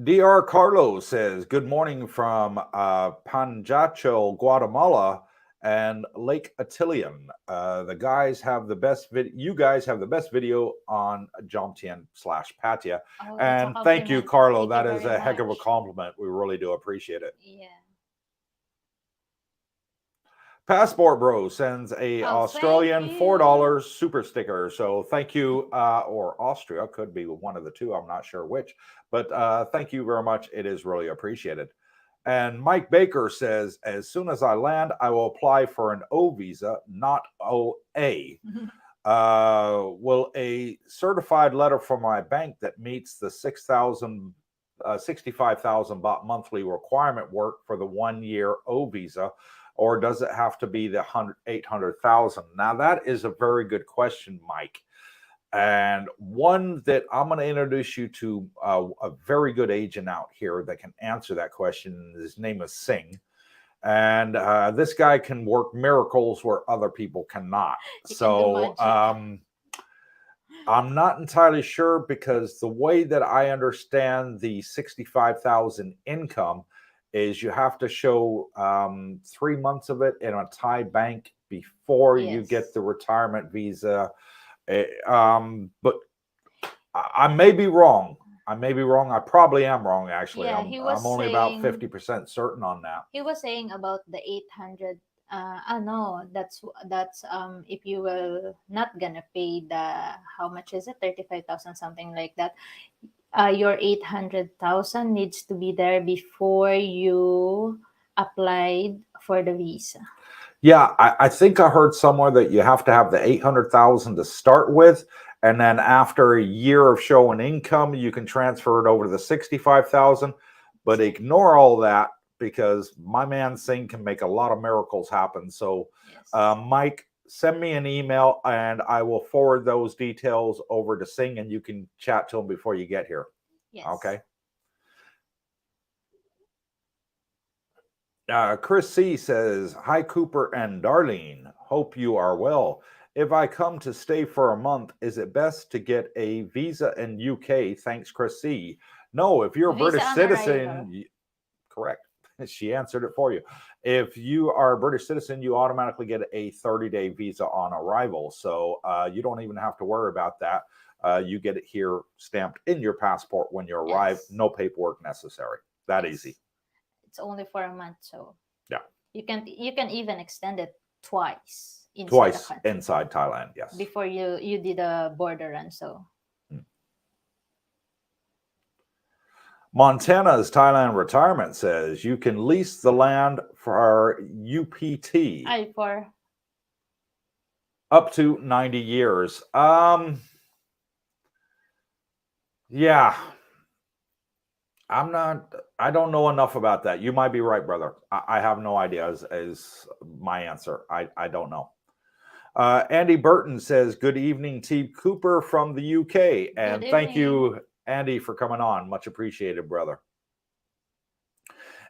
DR Carlos says, good morning from Panjacho, Guatemala, and Lake Atilian. The guys have the best video. You guys have the best video on Jomtien/Patia. And thank you, Carlo. That is a heck of a compliment. We really do appreciate it. Yeah. Passport Bro sends a Australian $4 super sticker. So thank you, or Austria, could be one of the two. I'm not sure which, but thank you very much. It is really appreciated. And Mike Baker says, as soon as I land, I will apply for an O visa, not OA. Will a certified letter from my bank that meets the 65,000 baht monthly requirement work for the 1 year O visa? Or does it have to be the 800,000? Now, that is a very good question, Mike. And one that I'm going to introduce you to a very good agent out here that can answer that question. His name is Singh. And this guy can work miracles where other people cannot. So I'm not entirely sure, because the way that I understand the 65,000 income is you have to show 3 months of it in a Thai bank before you get the retirement visa. But I may be wrong. I probably am wrong, actually. Yeah, I'm only about 50% certain on that. He was saying about the 800. No, that's if you will not gonna pay the, how much is it, 35,000, something like that. Your 800,000 needs to be there before you applied for the visa. Yeah, I think I heard somewhere that you have to have the 800,000 to start with, and then after a year of showing income, you can transfer it over to the 65,000. But ignore all that, because my man Singh can make a lot of miracles happen. So, Mike, send me an email and I will forward those details over to Singh, and you can chat to him before you get here. Yes. Okay. Chris C says, "Hi, Cooper and Darlene. Hope you are well. If I come to stay for a month, is it best to get a visa in UK? Thanks, Chris C." No, if you're a Visa British on citizen, arrival. correct. She answered it for you. If you are a British citizen, you automatically get a 30-day visa on arrival. So you don't even have to worry about that. You get it here stamped in your passport when you arrive. Yes. No paperwork necessary. That Yes. easy. It's only for a month, so Yeah. You can even extend it twice inside the Twice country inside Thailand, yes. before you did a border run. So Montana's Thailand retirement says you can lease the land for UPT for up to 90 years. Yeah. I don't know enough about that. You might be right, brother. I have no idea is my answer. I don't know. Andy Burton says, "Good evening, Team Cooper from the UK." And thank you, Andy, for coming on. Much appreciated, brother.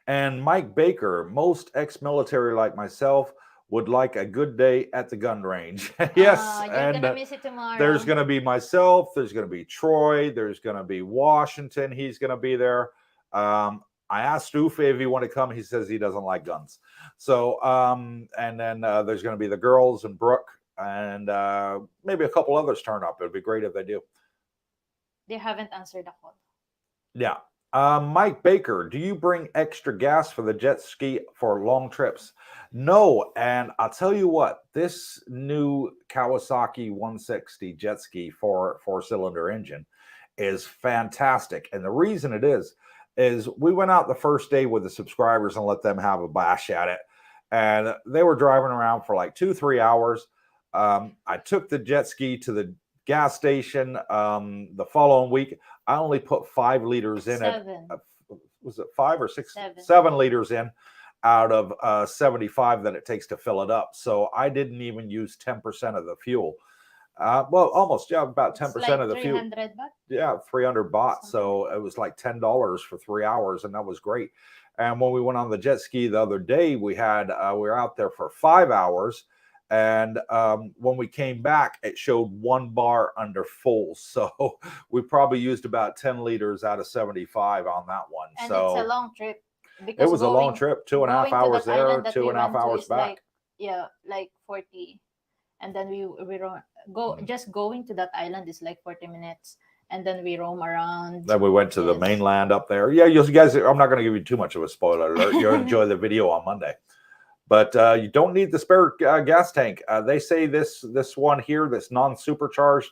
And Mike Baker, "Most ex-military like myself would like a good day at the gun range." Yes. You're and gonna miss it tomorrow. There's going to be myself. There's going to be Troy. There's going to be Washington. He's going to be there. I asked Ufe if he wanted to come. He says he doesn't like guns. So, and then there's going to be the girls and Brooke, and maybe a couple others turn up. It'd be great if they do. They haven't answered the call. Yeah. Mike Baker, "Do you bring extra gas for the jet ski for long trips?" No. And I'll tell you what, this new Kawasaki 160 jet ski four-cylinder engine is fantastic. And the reason it is we went out the first day with the subscribers and let them have a bash at it. And they were driving around for like 2-3 hours. I took the jet ski to the gas station the following week. I only put 5 liters in it. Was it 5 or 6? 7 liters in out of 75 that it takes to fill it up. So I didn't even use 10% of the fuel. Well, almost, yeah, about 10% like of the fuel. 300 baht? Yeah, 300 baht. So it was like $10 for 3 hours, and that was great. And when we went on the jet ski the other day, we were out there for 5 hours. And when we came back, it showed 1 bar under full. So we probably used about 10 liters out of 75 on that one. And so it's a long trip. It was a long trip, 2.5 hours there, 2.5 hours back. Like 40. And then we just going to that island is like 40 minutes. And then we roam around. Then we went to the mainland up there. Yeah, you guys, I'm not going to give you too much of a spoiler alert. You'll enjoy the video on Monday. But you don't need the spare gas tank. They say this one here, this non-supercharged,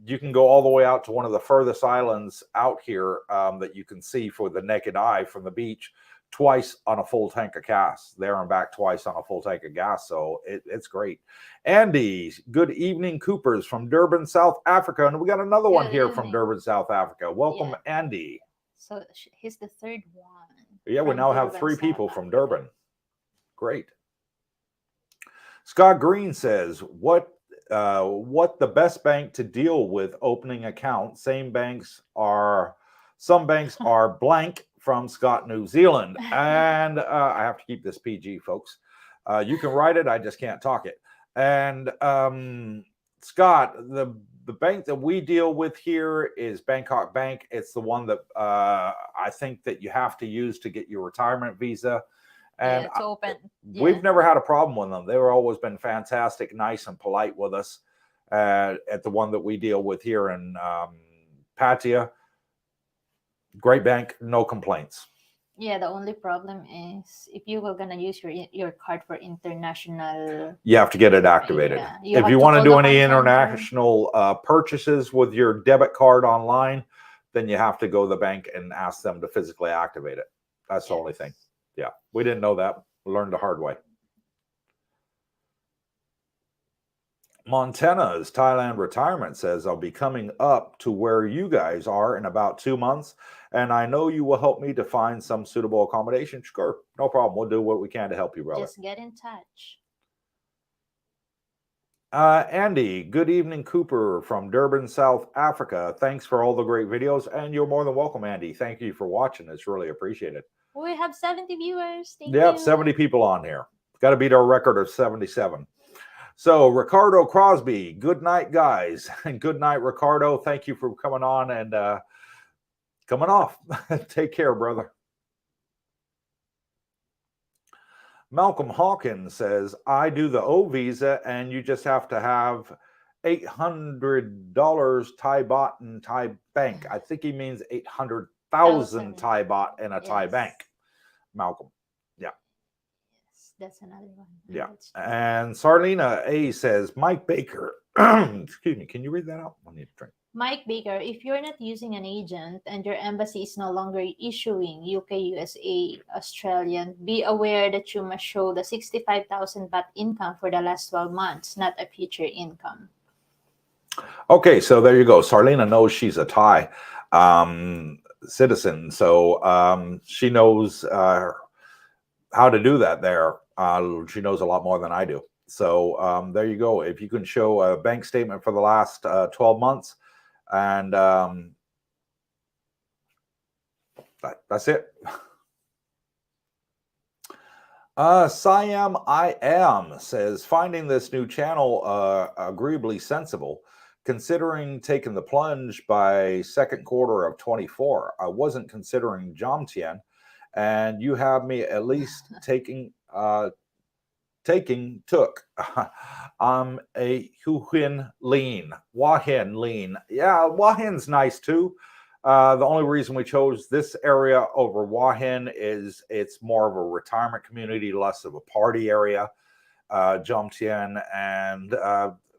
you can go all the way out to one of the furthest islands out here that you can see for the naked eye from the beach twice on a full tank of gas, there and back twice on a full tank of gas. So it's great. Andy, "Good evening, Coopers from Durban, South Africa." And we got another one here from Durban, South Africa. Welcome, Andy. So he's the third one. Yeah, we now have 3 people from Durban. Great. Scott Green says, what the best bank to deal with opening account? Some banks are blank, from Scott, New Zealand. And I have to keep this PG, folks. You can write it, I just can't talk it. And Scott, the bank that we deal with here is Bangkok Bank. It's the one that I think that you have to use to get your retirement visa. And it's open. We've never had a problem with them. They've always been fantastic, nice and polite with us at the one that we deal with here in Pattaya. Great bank, no complaints. Yeah, the only problem is if you were going to use your card for international... You have to get it activated. Yeah. If you want to do any international purchases with your debit card online, then you have to go to the bank and ask them to physically activate it. That's the only thing. Yeah, we didn't know that. We learned the hard way. Montana's Thailand retirement says, "I'll be coming up to where you guys are in about 2 months, and I know you will help me to find some suitable accommodation." Sure, no problem. We'll do what we can to help you, brother. Just get in touch. Andy, good evening, Cooper from Durban, South Africa. Thanks for all the great videos, and you're more than welcome, Andy. Thank you for watching. It's really appreciated. We have 70 viewers. Thank Yep, you. 70 people on here. Got to beat our record of 77. So, Ricardo Crosby, good night, guys. And good night, Ricardo. Thank you for coming on and coming off. Take care, brother. Malcolm Hawkins says, I do the O visa, and you just have to have $800 Thai baht in Thai bank. I think he means 800,000 Thai baht in a Thai bank. Malcolm. Yeah. Yes, that's another one. Yeah. And Sarlina A says, Mike Baker. Excuse me. Can you read that out? I need to drink. Mike Baker, if you're not using an agent and your embassy is no longer issuing UK, USA, Australian, be aware that you must show the 65,000 baht income for the last 12 months, not a future income. Okay, so there you go. Sarlina knows she's a Thai citizen, so she knows how to do that there. She knows a lot more than I do. So there you go. If you can show a bank statement for the last 12 months, and that's it. Siam I Am says, finding this new channel agreeably sensible, considering taking the plunge by second quarter of 24. I wasn't considering Jomtien, and you have me at least took. I'm a Huhin Lean, Wahin Lean. Yeah, Wahin's nice too. The only reason we chose this area over Wahin is it's more of a retirement community, less of a party area. Jomtien, and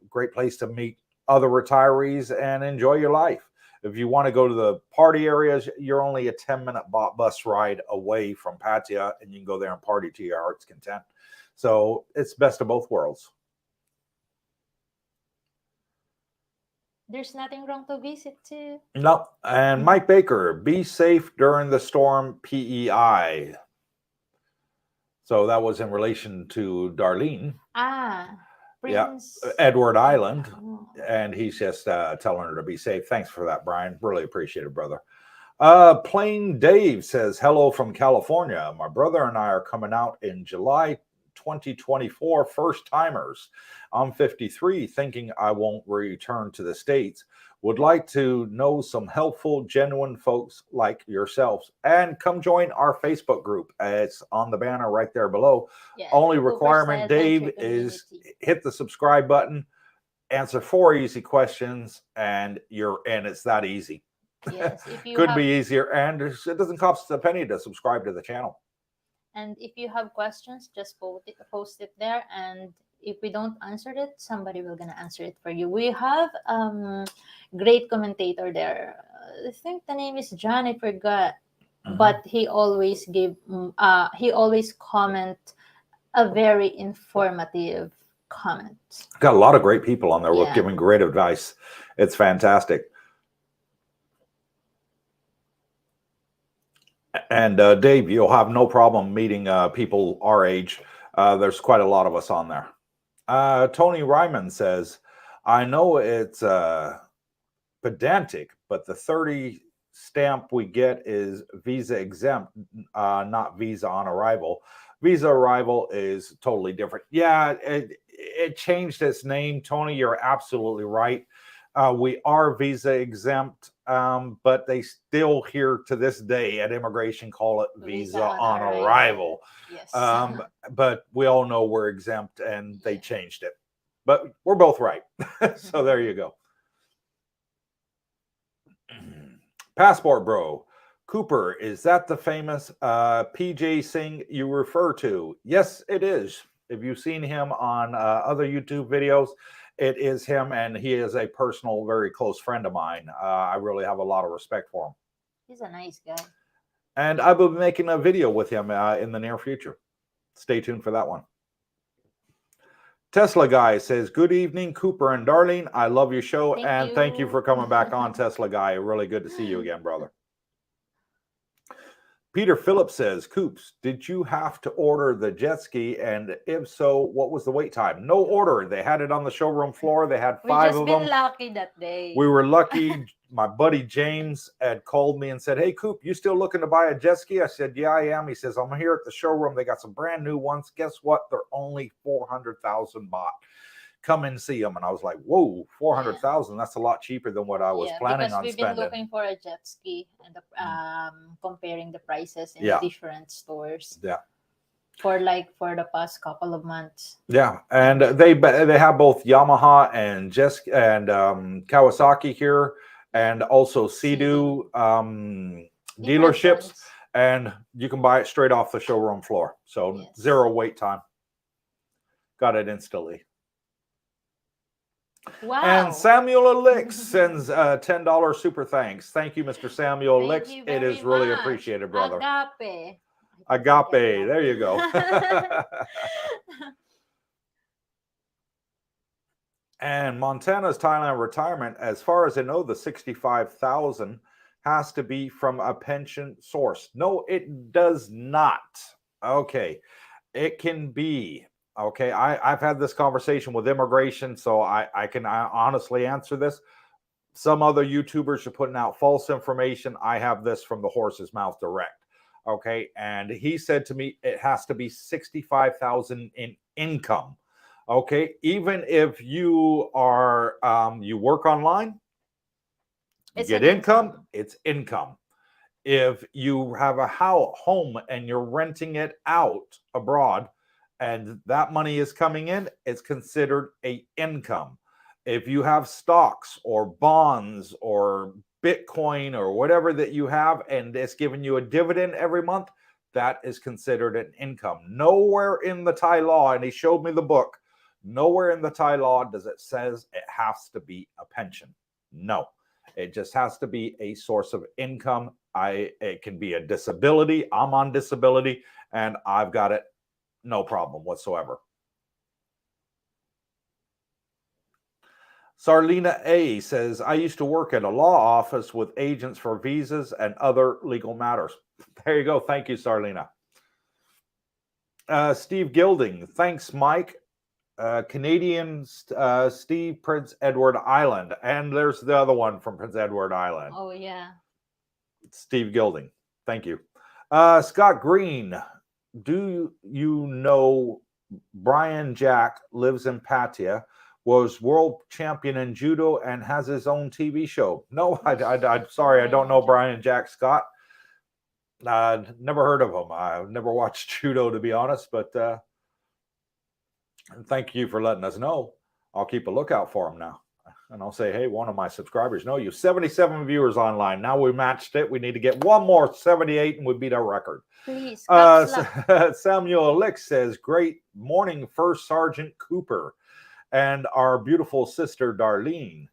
great place to meet other retirees and enjoy your life. If you want to go to the party areas, you're only a 10-minute bus ride away from Pattaya, and you can go there and party to your heart's content. So it's best of both worlds. There's nothing wrong to visit too. No. And Mike Baker, be safe during the storm PEI. So that was in relation to Darlene. Prince. Yeah, Edward Island. Oh. And he's just telling her to be safe. Thanks for that, Brian. Really appreciate it, brother. Plain Dave says, hello from California. My brother and I are coming out in July 2024, first timers. I'm 53, thinking I won't return to the States. Would like to know some helpful, genuine folks like yourselves, and come join our Facebook group. It's on the banner right there below. Yeah, only requirement, Dave, is hit the subscribe button, answer 4 easy questions, and you're in. It's that easy. Yes, if you could be easier, and it doesn't cost a penny to subscribe to the channel. And if you have questions, just post it there, and if we don't answer it, somebody will gonna answer it for you. We have great commentator there. I think the name is John. I forgot, but he always comment a very informative comment. Got a lot of great people on there with giving great advice. It's fantastic. And Dave, you'll have no problem meeting people our age. There's quite a lot of us on there. Tony Ryman says, I know it's pedantic, but the 30 stamp we get is visa exempt, not visa on arrival. Visa arrival is totally different. Yeah, it changed its name, Tony. You're absolutely right. We are visa exempt, but they still here to this day at immigration call it visa on arrival. Yes. But we all know we're exempt, and they changed it. But we're both right. So there you go. Passport Bro. Cooper, is that the famous PJ Singh you refer to? Yes, it is. If you've seen him on other YouTube videos, it is him, and he is a personal, very close friend of mine. I really have a lot of respect for him. He's a nice guy. And I will be making a video with him in the near future. Stay tuned for that one. Tesla Guy says, good evening, Cooper and Darlene. I love your show, and thank you for coming back on, Tesla Guy. Really good to see you again, brother. Peter Phillips says, Coops, did you have to order the jet ski? And if so, what was the wait time? No order. They had it on the showroom floor. They had 5 of them. We just been lucky that day. We were lucky. My buddy James had called me and said, hey, Coop, you still looking to buy a jet ski? I said, yeah, I am. He says, I'm here at the showroom. They got some brand new ones. Guess what? They're only 400,000 baht. Come and see them. And I was like, whoa, 400,000. That's a lot cheaper than what I was planning on spending. Because we've been looking for a jet ski and comparing the prices in different stores. Yeah. For the past couple of months. Yeah, and they have both Yamaha and Kawasaki here, and also Sea-Doo dealerships, and you can buy it straight off the showroom floor. So 0 wait time. Got it instantly. Wow. And Samuel Alix sends $10 super thanks. Thank you, Mr. Samuel Alix. It is really appreciated, brother. Agape. There you go. And Montana's Thailand retirement, as far as I know, the 65,000 has to be from a pension source. No, it does not. Okay. It can be. Okay, I've had this conversation with immigration, so I can honestly answer this. Some other YouTubers are putting out false information. I have this from the horse's mouth direct. Okay, and he said to me, it has to be 65,000 in income. Okay, even if you are you work online, you get income, it's income. If you have a home and you're renting it out abroad, and that money is coming in, it's considered a income. If you have stocks or bonds or Bitcoin or whatever that you have, and it's giving you a dividend every month, that is considered an income. Nowhere in the Thai law, and he showed me the book, nowhere in the Thai law does it says it has to be a pension. No, it just has to be a source of income. It can be a disability. I'm on disability and I've got it. No problem whatsoever. Sarlina A says, I used to work at a law office with agents for visas and other legal matters. There you go. Thank you, Sarlina. Steve Gilding. Thanks, Mike. Canadian Steve, Prince Edward Island. And there's the other one from Prince Edward Island. Oh, yeah. Steve Gilding. Thank you. Scott Green. Do you know Brian Jack lives in Pattaya, was world champion in judo, and has his own TV show? No, I'm sorry, I don't know Brian Jack Scott. Never heard of him. I've never watched judo, to be honest, but thank you for letting us know. I'll keep a lookout for him now. And I'll say, hey, one of my subscribers know you. 77 viewers online. Now we matched it. We need to get one more 78 and we beat our record. Please. Samuel Alix says, great morning, First Sergeant Cooper and our beautiful sister, Darlene.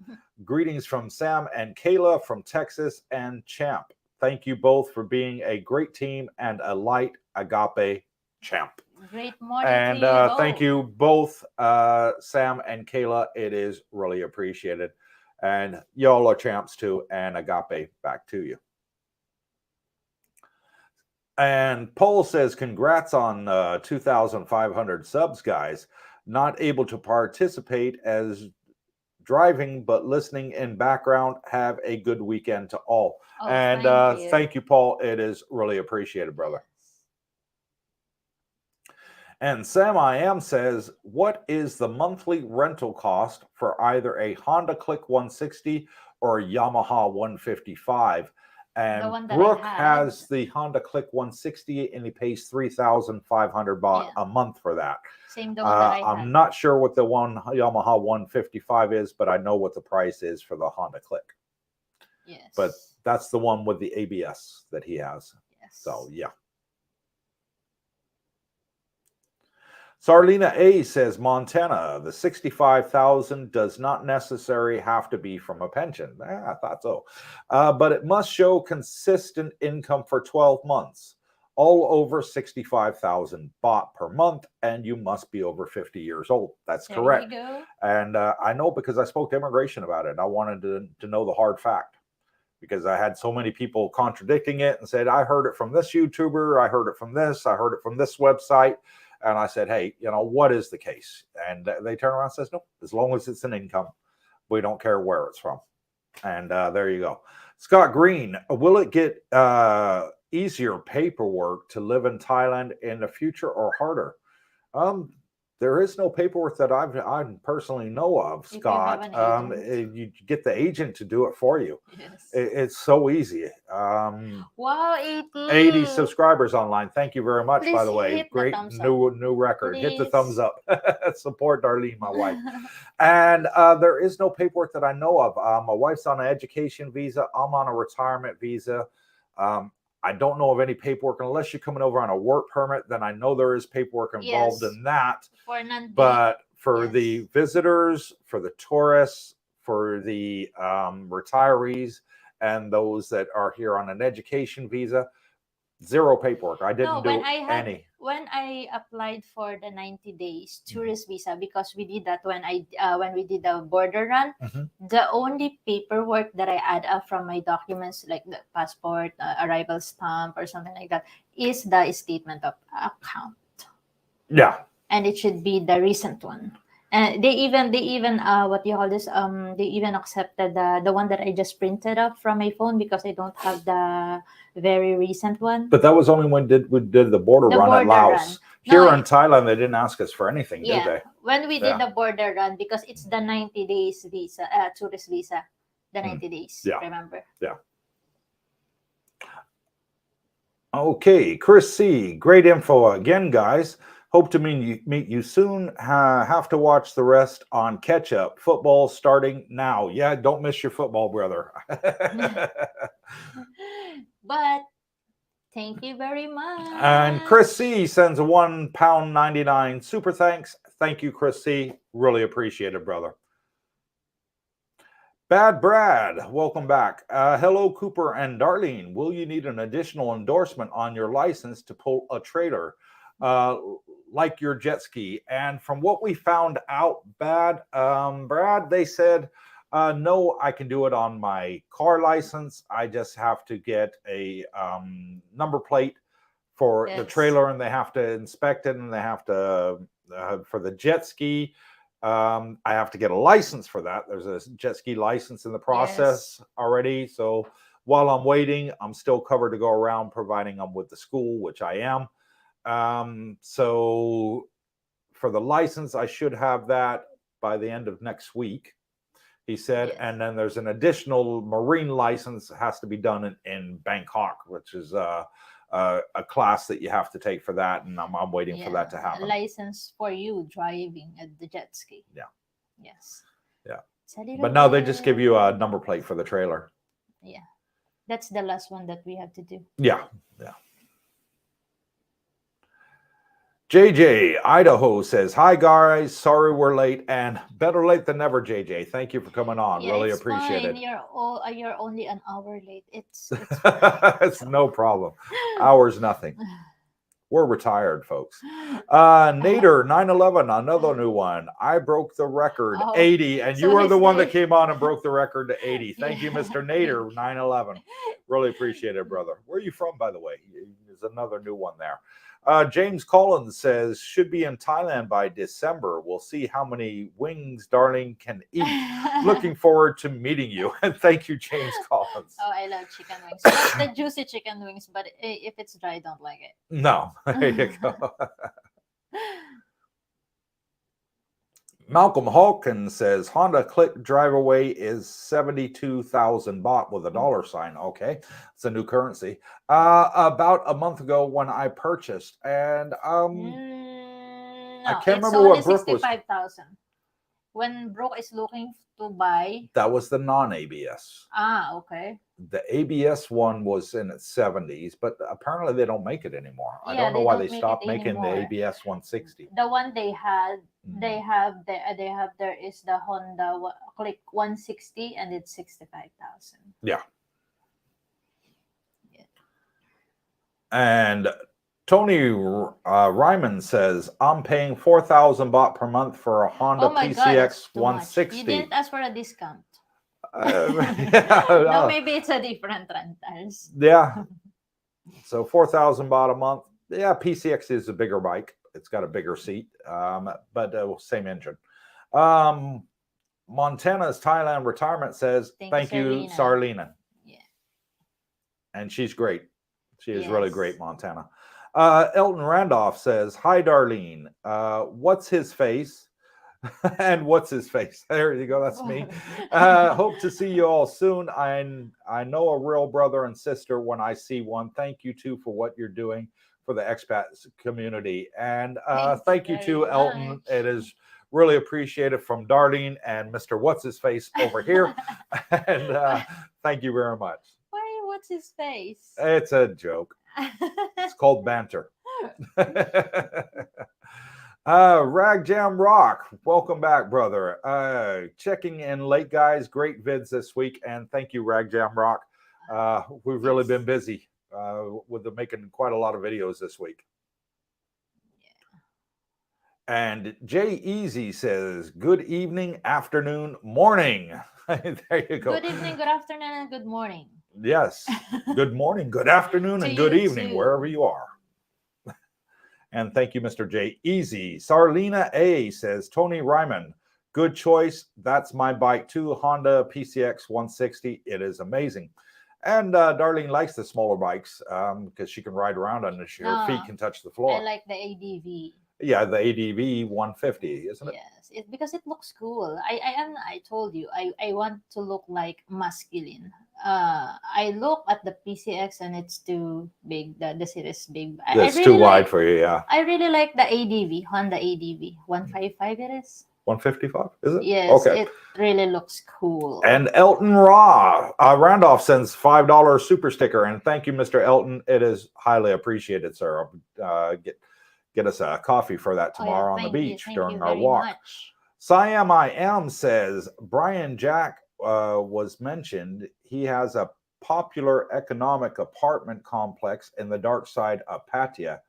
Greetings from Sam and Kayla from Texas and Champ. Thank you both for being a great team and a light agape champ. Great morning. And thank you both, Sam and Kayla. It is really appreciated. And y'all are champs too. And agape back to you. And Paul says, congrats on 2,500 subs, guys. Not able to participate as driving, but listening in background. Have a good weekend to all. Oh, and thank you, Paul. It is really appreciated, brother. And Sam I Am says, what is the monthly rental cost for either a Honda Click 160 or a Yamaha 155? And Brooke has the Honda Click 160 and he pays 3,500 baht a month for that. Same the one that I had. I'm not sure what the Yamaha 155 is, but I know what the price is for the Honda Click. Yes. But that's the one with the ABS that he has. Yes. So, yeah. Sarlina A says, Montana, the 65,000 does not necessarily have to be from a pension. I thought so. But it must show consistent income for 12 months, all over 65,000 baht per month, and you must be over 50 years old. That's correct. There you go. And I know because I spoke to immigration about it. I wanted to know the hard fact because I had so many people contradicting it and said, I heard it from this YouTuber, I heard it from this, I heard it from this website. And I said, hey, what is the case? And they turn around and says, no, as long as it's an income, we don't care where it's from. And there you go. Scott Green, will it get easier paperwork to live in Thailand in the future or harder? There is no paperwork that I personally know of, Scott. You get the agent to do it for you. Yes. It's so easy. Wow, 80 subscribers online. Thank you very much, Please by the way. hit the Great thumbs new record. Hit the Please. thumbs up. Support Darlene, my wife. And there is no paperwork that I know of. My wife's on an education visa. I'm on a retirement visa. I don't know of any paperwork unless you're coming over on a work permit. Then I know there is paperwork involved Yes. in that. But for the visitors, for the tourists, for the retirees, and those that are here on an education visa, zero paperwork. I didn't do any. When I applied for the 90 days tourist visa, because we did that when we did the border run, the only paperwork that I add up from my documents, like the passport, arrival stamp, or something like that, is the statement of account. Yeah. And it should be the recent one. And they even what do you call this? They even accepted the one that I just printed up from my phone, because I don't have the very recent one. But that was only when we did the border run at Laos. Here in Thailand, they didn't ask us for anything, did they? When we did the border run, because it's the 90 days visa, tourist visa, the 90 days. Yeah. Remember? Yeah. Okay, Chris C. Great info again, guys. Hope to meet you soon. Have to watch the rest on catch up. Football starting now. Yeah, don't miss your football, brother. But thank you very much. And Chris C sends a £1.99 super thanks. Thank you, Chris C. Really appreciate it, brother. Bad Brad, welcome back. Hello, Cooper and Darlene. Will you need an additional endorsement on your license to pull a trailer? Like your jet ski? And from what we found out, Brad, they said, no, I can do it on my car license. I just have to get a number plate for the trailer, and they have to inspect it, and they have to, for the jet ski, I have to get a license for that. There's a jet ski license in the process already. So while I'm waiting, I'm still covered to go around, providing I'm with the school, which I am. So for the license, I should have that by the end of next week, he said. And then there's an additional marine license that has to be done in Bangkok, which is a class that you have to take for that. And I'm waiting for that to happen. A license for you driving the jet ski. Yeah. Yes. Yeah. But no, they just give you a number plate for the trailer. Yeah. That's the last one that we have to do. Yeah. Yeah. JJ Idaho says, hi guys, sorry we're late, and better late than never, JJ. Thank you for coming on. Really appreciate it. You're only an hour late. It's it's no problem. Hour's nothing. We're retired, folks. Nader 911, another new one. I broke the record, 80, and you were the one that came on and broke the record to 80. Thank you, Mr. Nader 911. Really appreciate it, brother. Where are you from, by the way? There's another new one there. James Collins says, should be in Thailand by December. We'll see how many wings Darling can eat. Looking forward to meeting you. And thank you, James Collins. Oh, I love chicken wings. Not the juicy chicken wings, but if it's dry, I don't like it. No, there you go. Malcolm Hawkins says, Honda Click Drive Away is 72,000 baht with a dollar sign. Okay, it's a new currency. About a month ago when I purchased, and no, I can't remember what Brooke was. 65,000. When Brooke is looking to buy, that was the non-ABS. Okay. The ABS one was in its 70s, but apparently they don't make it anymore. I don't know why they stopped making the ABS 160. The one they had, there is the Honda Click 160, and it's 65,000. Yeah. And Tony Ryman says, I'm paying 4,000 baht per month for a Honda PCX 160. You didn't ask for a discount. Yeah, No, maybe it's a different rentals. yeah. So 4,000 baht a month. Yeah, PCX is a bigger bike. It's got a bigger seat, but same engine. Montana's Thailand retirement says, thank you, Sarlina. Yeah. And she's great. She is really great, Yes. Montana. Elton Randolph says, hi, Darlene. What's his face? And what's his face? There you go. That's me. Hope to see you all soon. I know a real brother and sister when I see one. Thank you too for what you're doing for the expat community. And thank you to Elton. It is really appreciated from Darlene and Mr. What's His Face over here. And thank you very much. Why? What's his face? It's a joke. It's called banter. Rag Jam Rock, welcome back, brother. Checking in late, guys. Great vids this week, and thank you, Rag Jam Rock. We've really been busy with making quite a lot of videos this week. And Jay Easy says, good evening, afternoon, morning. There you go. Good evening, good afternoon, and good morning. Yes. Good morning, good afternoon, and good evening, too, wherever you are. And thank you, Mr. J. Easy. Sarlina A says, Tony Ryman, good choice. That's my bike too. Honda PCX 160. It is amazing. And Darlene likes the smaller bikes because she can ride around on it. Her feet can touch the floor. I like the ADV. Yeah, the ADV 150, isn't it? Yes, because it looks cool. I told you, I want to look like masculine. I look at the PCX and it's too big. The series big. It's really too wide for you, yeah. I really like the ADV, Honda ADV 155. It is 155, is it? Yes, okay. It really looks cool. And Elton Randolph sends $5 super sticker, and thank you, Mr. Elton. It is highly appreciated, sir. Get us a coffee for that tomorrow on the beach during our walk. Siam I Am says, Brian Jack was mentioned. He has a popular economic apartment complex in the dark side of Pattaya.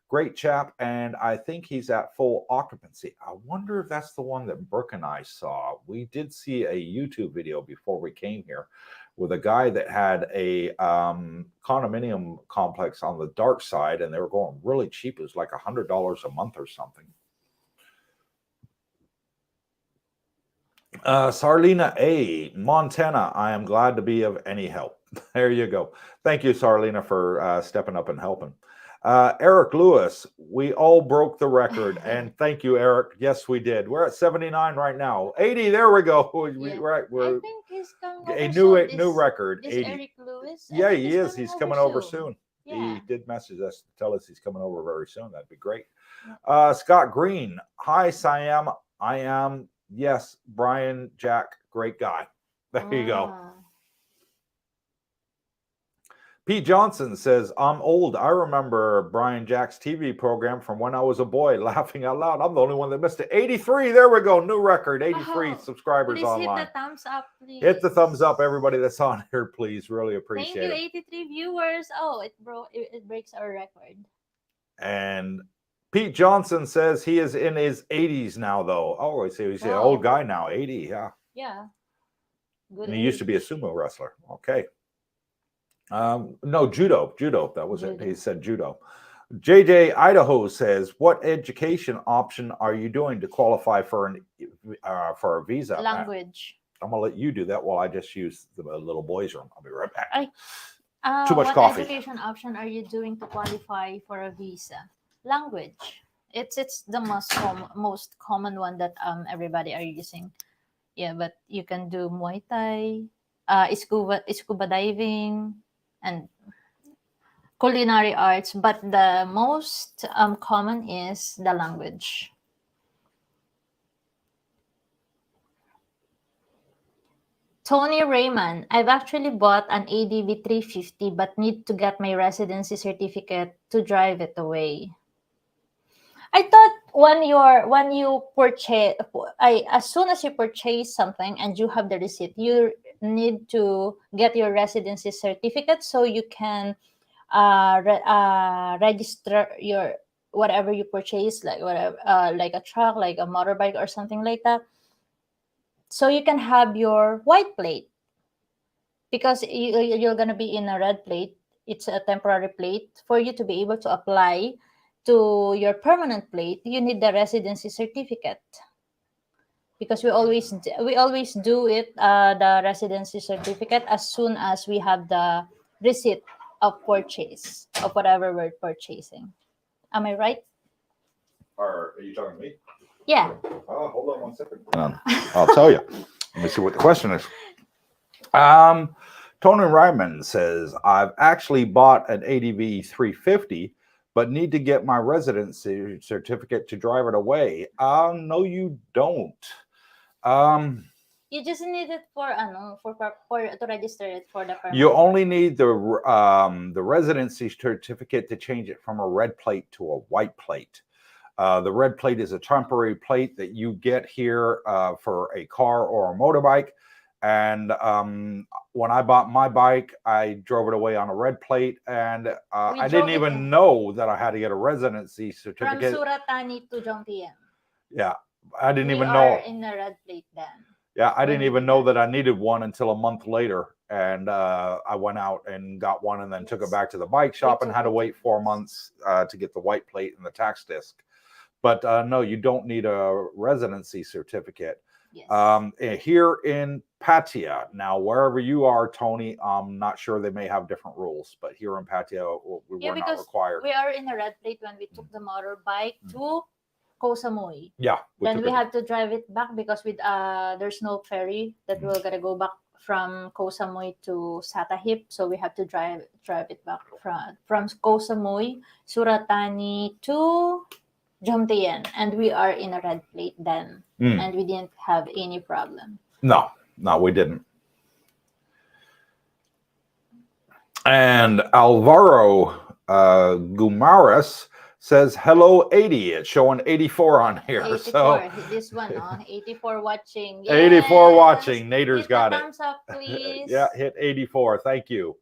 Great chap, and I think he's at full occupancy. I wonder if that's the one that Brooke and I saw. We did see a YouTube video before we came here with a guy that had a condominium complex on the dark side, and they were going really cheap. It was like $100 a month or something. Sarlina A, Montana, I am glad to be of any help. There you go. Thank you, Sarlina, for stepping up and helping. Eric Lewis, we all broke the record, and thank you, Eric. Yes, we did. We're at 79 right now. 80, there we go. We're I think he's coming over new record. Is 80. Eric Lewis? Yeah, he is. He's coming over soon. Yeah. He did message us to tell us he's coming over very soon. That'd be great. Scott Green, hi, Siam. I am. Yes, Brian Jack, great guy. There you go. Pete Johnson says, I'm old. I remember Brian Jack's TV program from when I was a boy, laughing out loud. I'm the only one that missed it. 83. There we go. New record. 83 subscribers please online. Hit the thumbs up, please. Hit the thumbs up, everybody that's on here, please. Really appreciate it. Thank you, 83 viewers. Oh, it breaks our record. And Pete Johnson says he is in his 80s now, though. Oh, I see. He's an old guy now. 80, yeah. Yeah. Good. And he used to be a sumo wrestler. Okay. No, judo. That was it. He said judo. JJ Idaho says, what education option are you doing to qualify for a visa? Language. I'm gonna let you do that while I just use the little boys' room. I'll be right back. Too much what coffee. What education option are you doing to qualify for a visa? Language. It's the most common one that everybody are using. Yeah, but you can do Muay Thai, scuba diving, and culinary arts, but the most common is the language. Tony Raymond, I've actually bought an ADV 350 but need to get my residency certificate to drive it away. I thought when you purchase, as soon as you purchase something and you have the receipt, you need to get your residency certificate so you can register your whatever you purchase, like whatever, like a truck, like a motorbike or something like that. So you can have your white plate. because you're gonna be in a red plate. It's a temporary plate. For you to be able to apply to your permanent plate, you need the residency certificate. Because we always do it, the residency certificate, as soon as we have the receipt of purchase of whatever we're purchasing. Am I right? Are you talking to me? Yeah. Hold on 1 second. I'll tell you. Let me see what the question is. Tony Ryman says, I've actually bought an ADV 350, but need to get my residency certificate to drive it away. No, you don't. You just need it for to register it for the permit. You only need the residency certificate to change it from a red plate to a white plate. The red plate is a temporary plate that you get here for a car or a motorbike. And when I bought my bike, I drove it away on a red plate, and I didn't even know that I had to get a residency certificate. From Suratani to Jomtien. Yeah, I didn't even know. We are in the red plate then. Yeah, I didn't even know that I needed one until a month later. And I went out and got one and then took it back to the bike shop and had to wait 4 months to get the white plate and the tax disc. But no, you don't need a residency certificate. Yes. Here in Pattaya, now wherever you are, Tony, I'm not sure, they may have different rules, but here in Pattaya, we're not required. We are in a red plate when we took the motorbike to Koh Samui. Yeah. Then we have to drive it back because with there's no ferry that we're gonna go back from Koh Samui to Satahip, so we have to drive it back from Koh Samui, Suratani to Jomtien, and we are in a red plate then, and we didn't have any problem. No, we didn't. And Alvaro Gumares says, hello, 80. It's showing 84 on here. 84, so this one, 84 watching. Yes. 84 watching. Nader's got it. Thumbs up, please. Yeah, hit 84. Thank you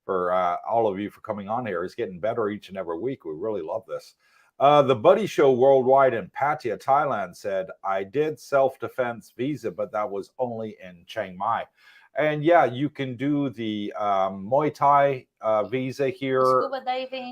for all of you for coming on here. It's getting better each and every week. We really love this. The Buddy Show Worldwide in Pattaya, Thailand said, I did self-defense visa, but that was only in Chiang Mai. And yeah, you can do the Muay Thai visa here.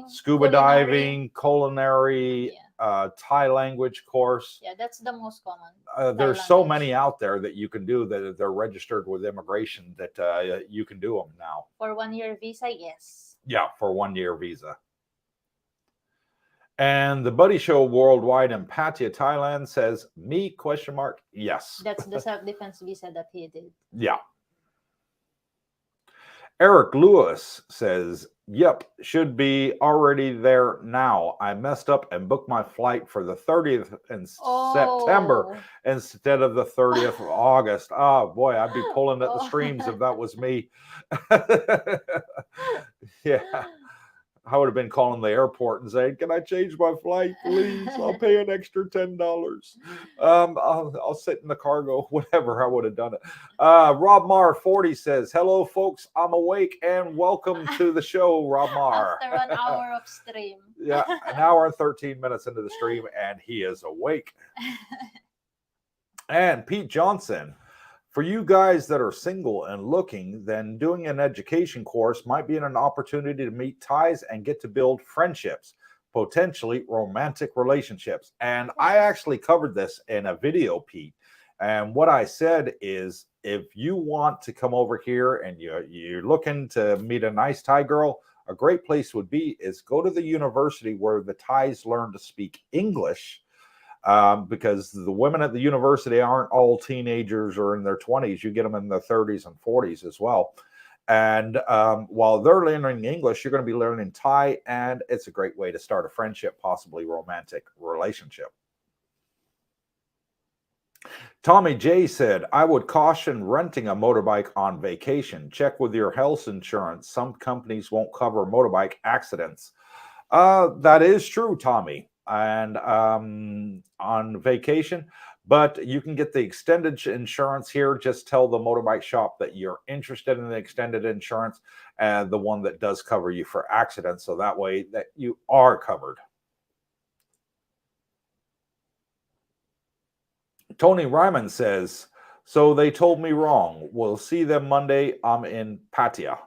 Scuba diving, culinary, Thai language course. Yeah, that's the most common. There's so many out there that you can do that they're registered with immigration that you can do them now. For 1 year visa, yes. Yeah, for 1 year visa. And the Buddy Show Worldwide in Pattaya, Thailand says, me, ? Yes. That's the self-defense visa that he did. Yeah. Eric Lewis says, yep, should be already there now. I messed up and booked my flight for the 30th in September instead of the 30th of August. Oh, boy, I'd be pulling at the streams if that was me. Yeah. I would have been calling the airport and saying, can I change my flight, please? I'll pay an extra $10. I'll sit in the cargo, whatever. I would have done it. Rob Marr 40 says, hello, folks. I'm awake and welcome to the show, Rob Marr. After 1 hour of stream. Yeah, an hour and 13 minutes into the stream, and he is awake. And Pete Johnson, for you guys that are single and looking, then doing an education course might be an opportunity to meet ties and get to build friendships, potentially romantic relationships. And I actually covered this in a video, Pete. And what I said is, if you want to come over here and you're looking to meet a nice Thai girl, a great place would be is go to the university where the Thais learn to speak English. Because the women at the university aren't all teenagers or in their 20s. You get them in their 30s and 40s as well. And while they're learning English, you're going to be learning Thai, and it's a great way to start a friendship, possibly romantic relationship. Tommy J said, I would caution renting a motorbike on vacation. Check with your health insurance. Some companies won't cover motorbike accidents. That is true, Tommy. And on vacation, but you can get the extended insurance here. Just tell the motorbike shop that you're interested in the extended insurance and the one that does cover you for accidents, so that way that you are covered. Tony Ryman says, So they told me wrong. We'll see them Monday. I'm in Pattaya.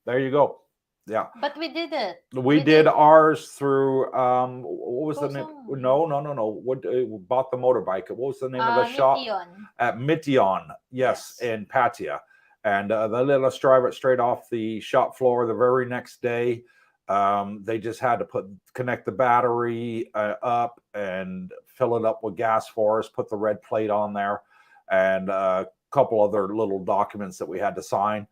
There you go. Yeah. But we did it. We did ours through what was the name? Kusum. No. What we bought the motorbike? What was the name of the shop? Mition. At Mition, yes, Yes. in Pattaya. And they let us drive it straight off the shop floor the very next day. They just had to connect the battery up and fill it up with gas for us, put the red plate on there, and a couple other little documents that we had to sign.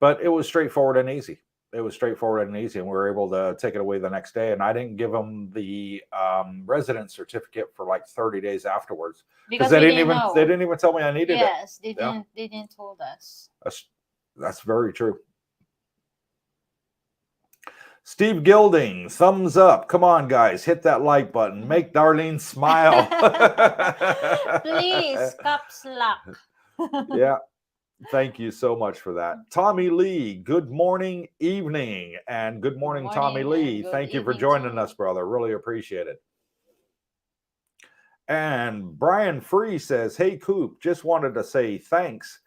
But it was straightforward and easy. It was straightforward and easy, and we were able to take it away the next day. And I didn't give them the resident certificate for like 30 days afterwards Because they we didn't even know. they didn't even tell me I needed it. Yes, they didn't told us. That's very true. Steve Gilding, thumbs up. Come on, guys, hit that like button. Make Darlene smile. Please, caps lock. Yeah. Thank you so much for that. Tommy Lee, good morning, evening. And good morning, Tommy Lee. Thank you for joining us, brother. Really appreciate it. And Brian Free says, hey, Coop, just wanted to say thanks.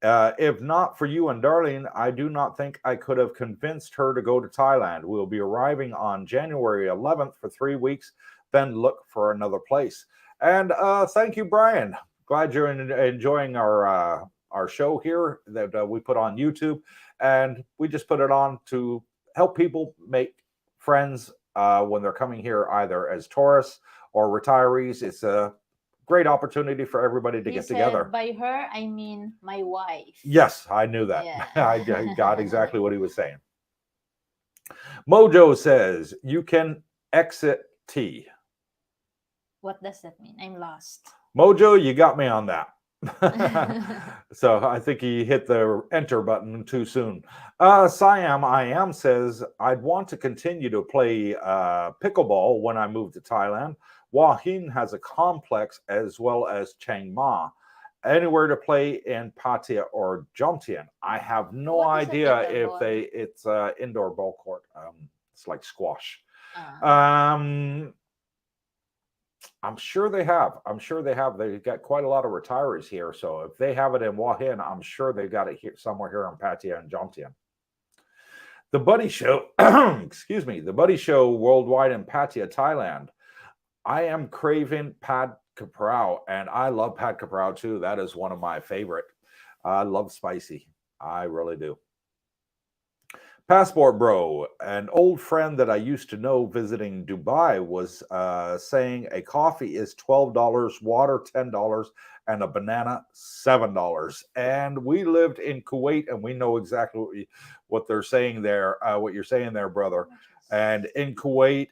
If not for you and Darlene, I do not think I could have convinced her to go to Thailand. We'll be arriving on January 11th for 3 weeks, then look for another place. And thank you, Brian. Glad you're enjoying our show here that we put on YouTube, and we just put it on to help people make friends when they're coming here either as tourists or retirees. It's a great opportunity for everybody to get together. By her, I mean my wife. Yes, I knew that. Yeah. I got exactly what he was saying. Mojo says you can exit T. What does that mean? I'm lost. Mojo, you got me on that. So I think he hit the enter button too soon. Siam I am says I'd want to continue to play pickleball when I move to Thailand. Hua Hin has a complex as well as Chiang Mai. Anywhere to play in Pattaya or Jomtien. I have no idea if it's indoor ball court. It's like squash. I'm sure they have. They've got quite a lot of retirees here. So if they have it in Hua Hin, I'm sure they've got it here somewhere here in Pattaya and Jomtien. The Buddy Show, excuse me, the Buddy Show worldwide in Pattaya, Thailand. I am craving pad kaprao, and I love pad kaprao too. That is one of my favorite. I love spicy. I really do. Passport Bro, an old friend that I used to know visiting Dubai was saying a coffee is $12, water $10, and a banana $7. And we lived in Kuwait, and we know exactly what they're saying there, what you're saying there, brother. And in Kuwait,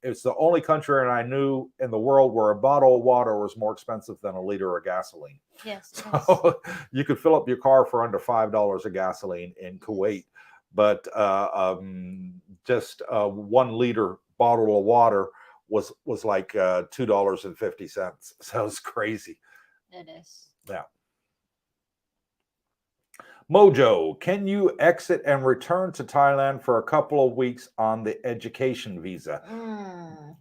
it's the only country I knew in the world where a bottle of water was more expensive than a liter of gasoline. Yes. So you could fill up your car for under $5 of gasoline in Kuwait. But just 1 liter bottle of water was like $2.50. So it's crazy. It is. Yeah. Mojo, can you exit and return to Thailand for a couple of weeks on the education visa?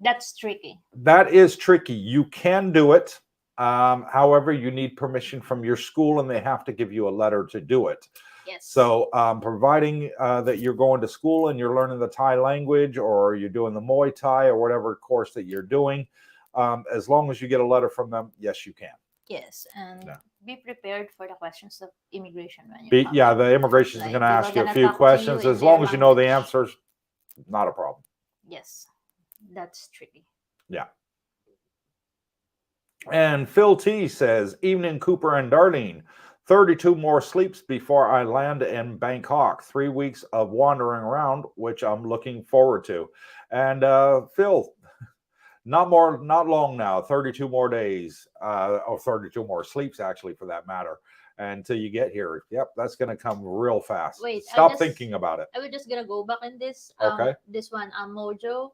That's tricky. That is tricky. You can do it. However, you need permission from your school, and they have to give you a letter to do it. Yes. So providing that you're going to school and you're learning the Thai language, or you're doing the Muay Thai or whatever course that you're doing, as long as you get a letter from them, yes, you can. Yes, and be prepared for the questions of immigration when you come. Yeah, the immigration is going to ask you a few questions. As long as you know the answers, not a problem. Yes, that's tricky. Yeah. And Phil T says, evening, Cooper and Darlene. 32 more sleeps before I land in Bangkok. 3 weeks of wandering around, which I'm looking forward to. And Phil, not long now. 32 more days, or 32 more sleeps, actually, for that matter, until you get here. Yep, that's going to come real fast. Wait, stop thinking about it. I was just gonna go back in this. Okay. This one, Mojo.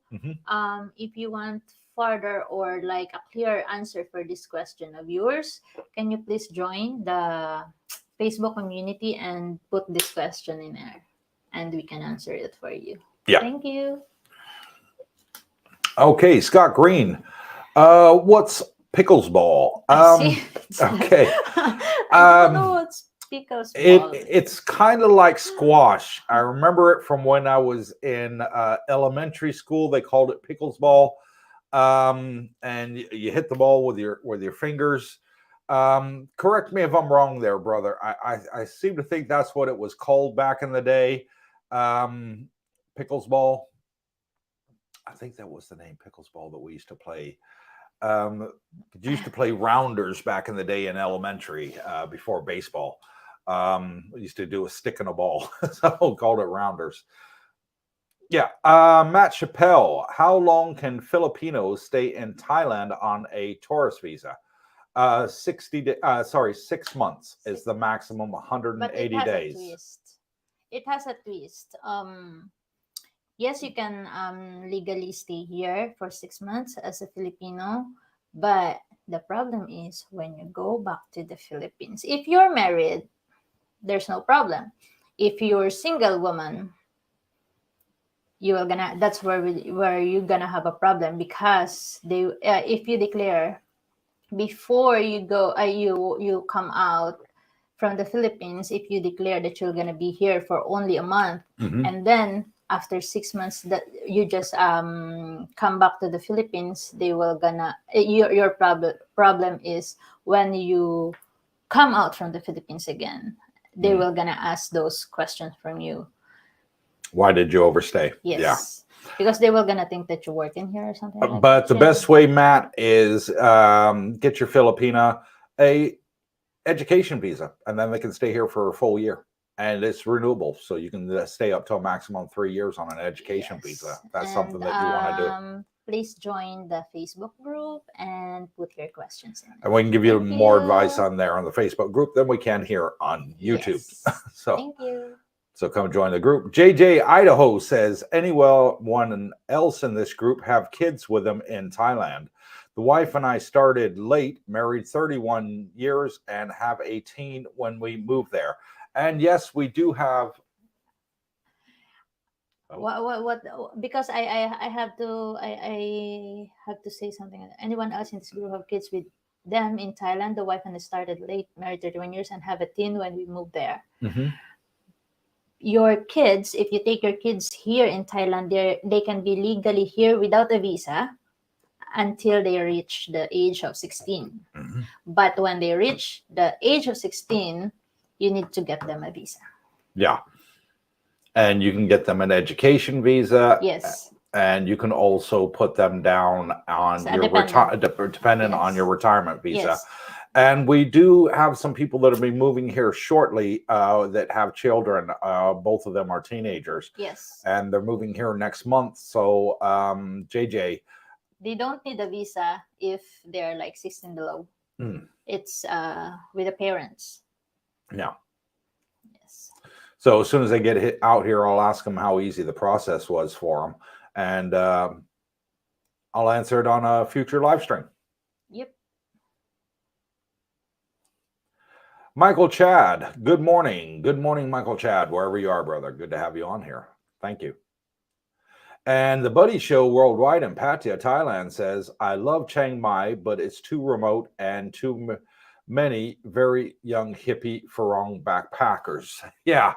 If you want further or like a clear answer for this question of yours, can you please join the Facebook community and put this question in there, and we can answer it for you. Yeah. Thank you. Okay, Scott Green. What's Pickles ball. I see. Okay. I don't know what's pickles ball. It's kind of like squash. I remember it from when I was in elementary school. They called it pickles ball. And you hit the ball with your fingers. Correct me if I'm wrong there, brother. I seem to think that's what it was called back in the day. Pickles ball. I think that was the name, pickles ball, that we used to play. Used to play rounders back in the day in elementary before baseball. We used to do a stick and a ball, so called it rounders. Yeah. Matt Chappelle, how long can Filipinos stay in Thailand on a tourist visa? 6 months is the maximum, 180 but it has days. a twist. It has a twist. Yes, you can legally stay here for 6 months as a Filipino, but the problem is when you go back to the Philippines. If you're married, there's no problem. If you're a single woman, that's where you're gonna have a problem, because they if you declare before you go you come out from the Philippines, if you declare that you're gonna be here for only a month, and then after 6 months that you just come back to the Philippines, they will gonna your problem is when you come out from the Philippines again, they will gonna ask those questions from you. Why did you overstay? Yes. Yeah. Because they were gonna think that you're working here or something like But that. the best way, Matt, is get your Filipina a education visa, and then they can stay here for a full year, and it's renewable, so you can stay up to a maximum 3 years on an education visa. That's something that you want to do. Please join the Facebook group and put your questions in. And we can give you more advice on there on the Facebook group than we can here on YouTube. Yes. So thank you. So come join the group. JJ Idaho says, anyone else in this group have kids with them in Thailand? The wife and I started late, married 31 years, and have a teen when we moved there. And yes, we do have. What? Because I have to say something. Anyone else in this group have kids with them in Thailand? The wife and I started late, married 31 years, and have a teen when we moved there. Your kids, if you take your kids here in Thailand, they can be legally here without a visa until they reach the age of 16. But when they reach the age of 16, you need to get them a visa. Yeah. And you can get them an education visa. Yes. And you can also put them down on your dependent on your retirement visa. Yes. And we do have some people that will be moving here shortly that have children. Both of them are teenagers. Yes. And they're moving here next month. So, JJ. They don't need a visa if they're like 16 below. It's with the parents. Yeah. Yes. So as soon as they get out here, I'll ask them how easy the process was for them. And I'll answer it on a future live stream. Yep. Michael Chad, good morning. Good morning, Michael Chad, wherever you are, brother. Good to have you on here. Thank you. And the Buddy Show Worldwide in Pattaya, Thailand says, I love Chiang Mai, but it's too remote and too many very young hippie Farang backpackers. Yeah.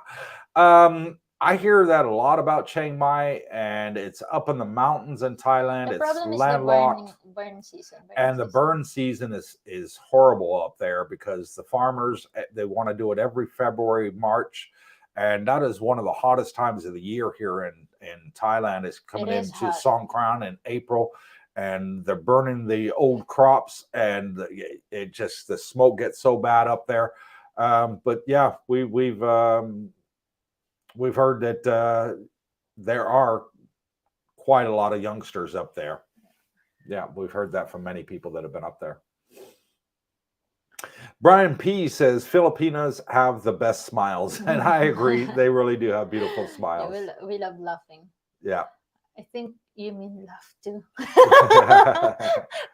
I hear that a lot about Chiang Mai, and it's up in the mountains in Thailand. The problem it's is landlocked. The burn season. The burn season is horrible up there because the farmers, they want to do it every February, March. And that is one of the hottest times of the year here in Thailand. Is coming into Songkran in April, and they're burning the old crops, and it just, the smoke gets so bad up there. But yeah, we've heard that there are quite a lot of youngsters up there. Yeah, we've heard that from many people that have been up there. Brian P says Filipinos have the best smiles, and I agree. They really do have beautiful smiles. Yeah, we love laughing. Yeah. I think you mean laugh too.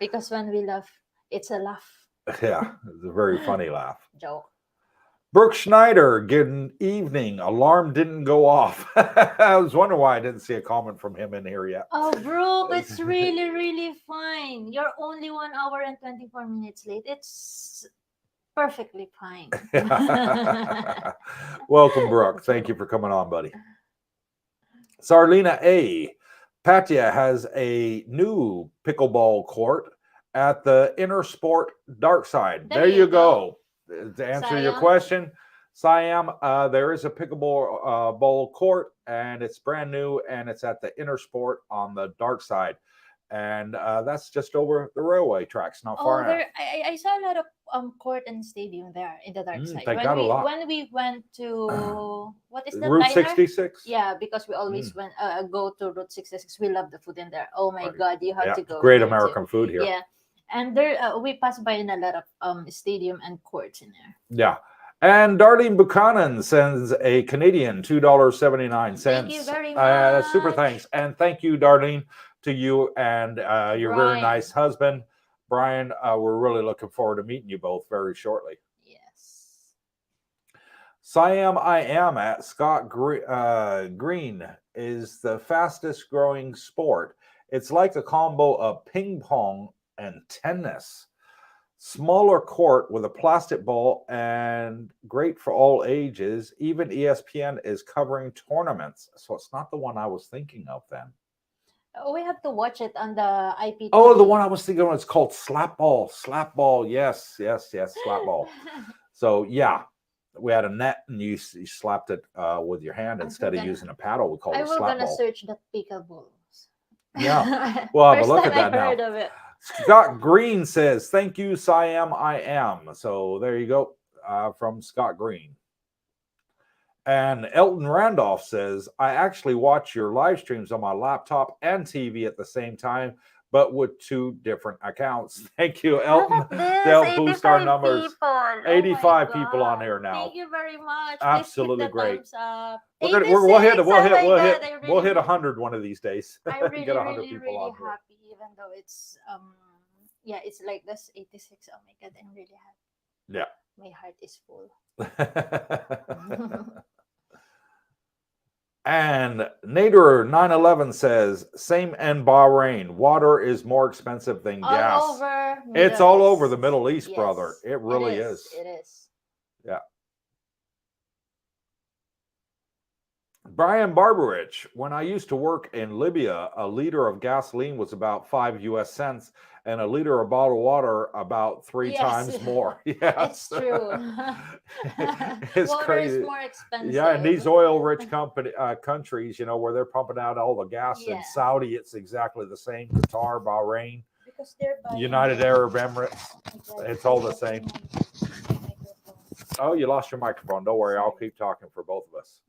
Because when we laugh, it's a laugh. Yeah, it's a very funny laugh. Joke. Brooke Schneider, good evening. Alarm didn't go off. I was wondering why I didn't see a comment from him in here yet. Oh, Brooke, it's really, really fine. You're only 1 hour and 24 minutes late. It's perfectly fine. Welcome, Brooke. Thank you for coming on, buddy. Sarlina A. Patia has a new pickleball court at the Inner Sport Dark Side. There you go. To answer your question, Siam, there is a pickleball ball court, and it's brand new, and it's at the Inner Sport on the Dark Side. And that's just over the railway tracks, not far enough. I saw a lot of court and stadium there in the Dark Side. They got a lot. When we went to what is that? Route 66. Yeah, because we always went go to Route 66. We love the food in there. Oh my God, you have to go. Great American food here. Yeah, and there we passed by in a lot of stadium and courts in there. Yeah. And Darlene Buchanan sends a Canadian $2.79. Thank you very much. Super thanks. And thank you, Darlene, to you and your very nice husband, Brian. We're really looking forward to meeting you both very shortly. Yes. Siam I am at Scott Green is the fastest growing sport. It's like a combo of ping pong and tennis. Smaller court with a plastic ball and great for all ages. Even ESPN is covering tournaments. So it's not the one I was thinking of then. We have to watch it on the IPTV. Oh, the one I was thinking of, it's called slap ball. Slap ball. Yes, slap ball. So yeah, we had a net and you slapped it with your hand instead of using a paddle. We called it slap ball. I will gonna search the pickleball. Yeah, well, have a look at that now. Heard of it. Scott Green says, thank you, Siam I am. So there you go, from Scott Green. And Elton Randolph says, I actually watch your live streams on my laptop and TV at the same time, but with 2 different accounts. Thank you, Elton. They'll boost our numbers. 85 people on here now. Thank you very much. Absolutely great. We'll hit 100 one of these days. I'm really, Get 100 really, people really on happy, even though it's it's like this 86. Oh my God, I'm really happy. Yeah. My heart is full. And Nader 911 says, same in Bahrain. Water is more expensive than gas. It's all over the Middle East, brother. It really is. It is. Yeah. Brian Barberich, when I used to work in Libya, a liter of gasoline was about 5 US cents and a liter of bottled water about 3 times more. Yeah, it's true. It's water crazy. Is more expensive. Yeah, and these oil-rich countries, where they're pumping out all the gas. In Saudi, it's exactly the same. Qatar, Bahrain, because they're United Arab Emirates, it's all the same. Oh, you lost your microphone. Don't worry, I'll keep talking for both of us.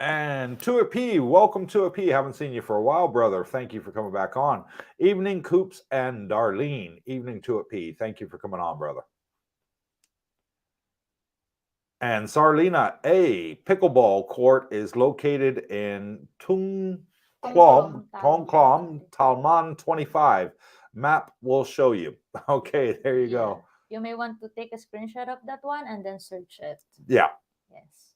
And Tua P, welcome Tua P. Haven't seen you for a while, brother. Thank you for coming back on. Evening, Coops and Darlene. Evening, Tua P. Thank you for coming on, brother. And Sarlina A, pickleball court is located in Tung Klom, Talman 25. Map will show you. Okay, there you go. You may want to take a screenshot of that one and then search it. Yeah. Yes.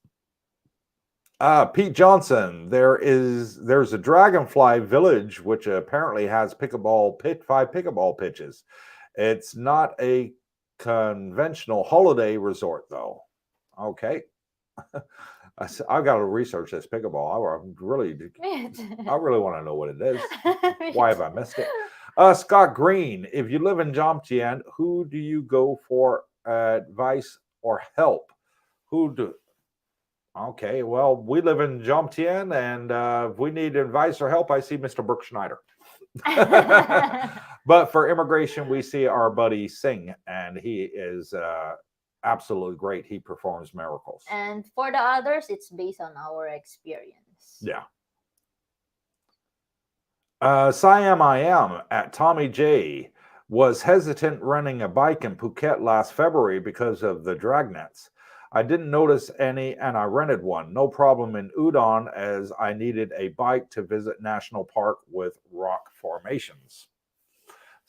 Pete Johnson, there's a Dragonfly Village which apparently has 5 pickleball pitches. It's not a conventional holiday resort though. Okay. I've got to research this pickleball. I really want to know what it is. Why have I missed it? Scott Green, if you live in Jomtien, who do you go for advice or help? Okay, well, we live in Jomtien, and if we need advice or help, I see Mr. Brooke Schneider. But for immigration, we see our buddy Singh, and he is absolutely great. He performs miracles. And for the others, it's based on our experience. Yeah. Siam I am at Tommy J was hesitant renting a bike in Phuket last February because of the dragnets. I didn't notice any and I rented one. No problem in Udon as I needed a bike to visit National Park with rock formations.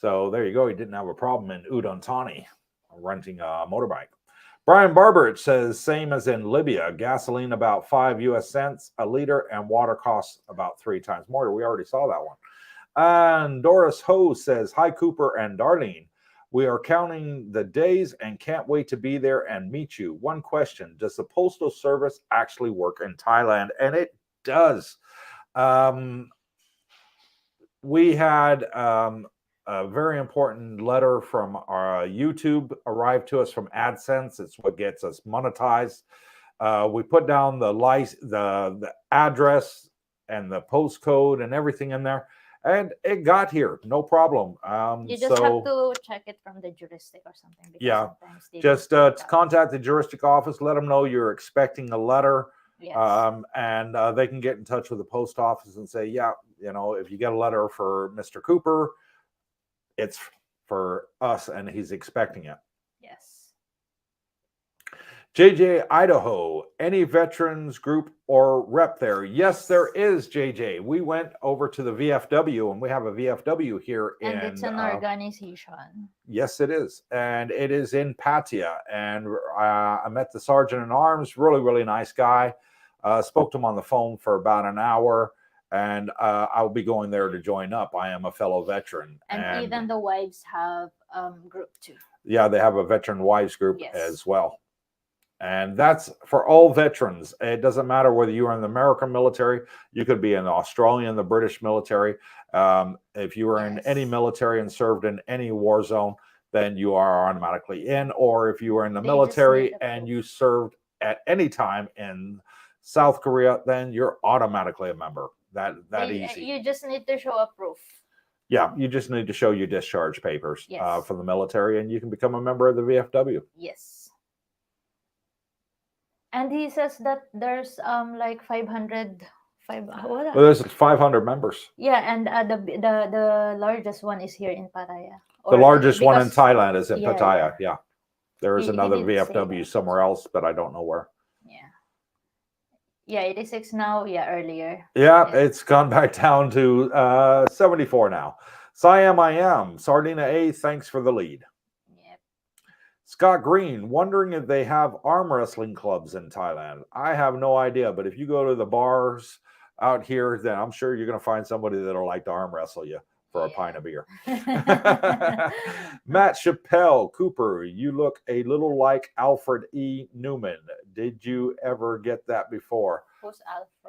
So there you go. He didn't have a problem in Udon renting a motorbike. Brian Barber says, same as in Libya, gasoline about 5 US cents a liter and water costs about 3 times more. We already saw that one. And Doris Ho says, hi, Cooper and Darlene. We are counting the days and can't wait to be there and meet you. One question, does the Postal Service actually work in Thailand? And it does. We had a very important letter from our YouTube arrived to us from AdSense. It's what gets us monetized. We put down the address and the postcode and everything in there, and it got here, no problem. You just have to check it from the juristic or something. Yeah, just contact the juristic office, let them know you're expecting a letter. Yes. And they can get in touch with the post office and say, yeah, if you get a letter for Mr. Cooper, it's for us and he's expecting it. Yes. JJ Idaho, any veterans group or rep there? Yes, there is, JJ. We went over to the VFW, and we have a VFW here and it's an organization. Yes, it is. And it is in Pattaya. And I met the sergeant in arms, really, really nice guy. Spoke to him on the phone for about an hour. And I'll be going there to join up. I am a fellow veteran. And even the wives have group too. Yeah, they have a veteran wives group as well. And that's for all veterans. It doesn't matter whether you are in the American military, you could be in the Australian, the British military. If you were in any military and served in any war zone, then you are automatically in. Or if you were in the military and you served at any time in South Korea, then you're automatically a member. That easy. You just need to show a proof. Yeah, you just need to show your discharge papers from the military, and you can become a member of the VFW. Yes. And he says that there's like 500. Well, there's 500 members. Yeah, and the largest one is here in Pattaya. The largest one in Thailand is in Pattaya. Yeah. There is another VFW somewhere else, but I don't know where. Yeah, 86 now. Yeah, earlier. Yeah, it's gone back down to 74 now. Siam I am. Sardina A, thanks for the lead. Yep. Scott Green, wondering if they have arm wrestling clubs in Thailand. I have no idea, but if you go to the bars out here, then I'm sure you're going to find somebody that'll like to arm wrestle you for a pint of beer. Matt Chappelle, Cooper, you look a little like Alfred E. Newman. Did you ever get that before? Who's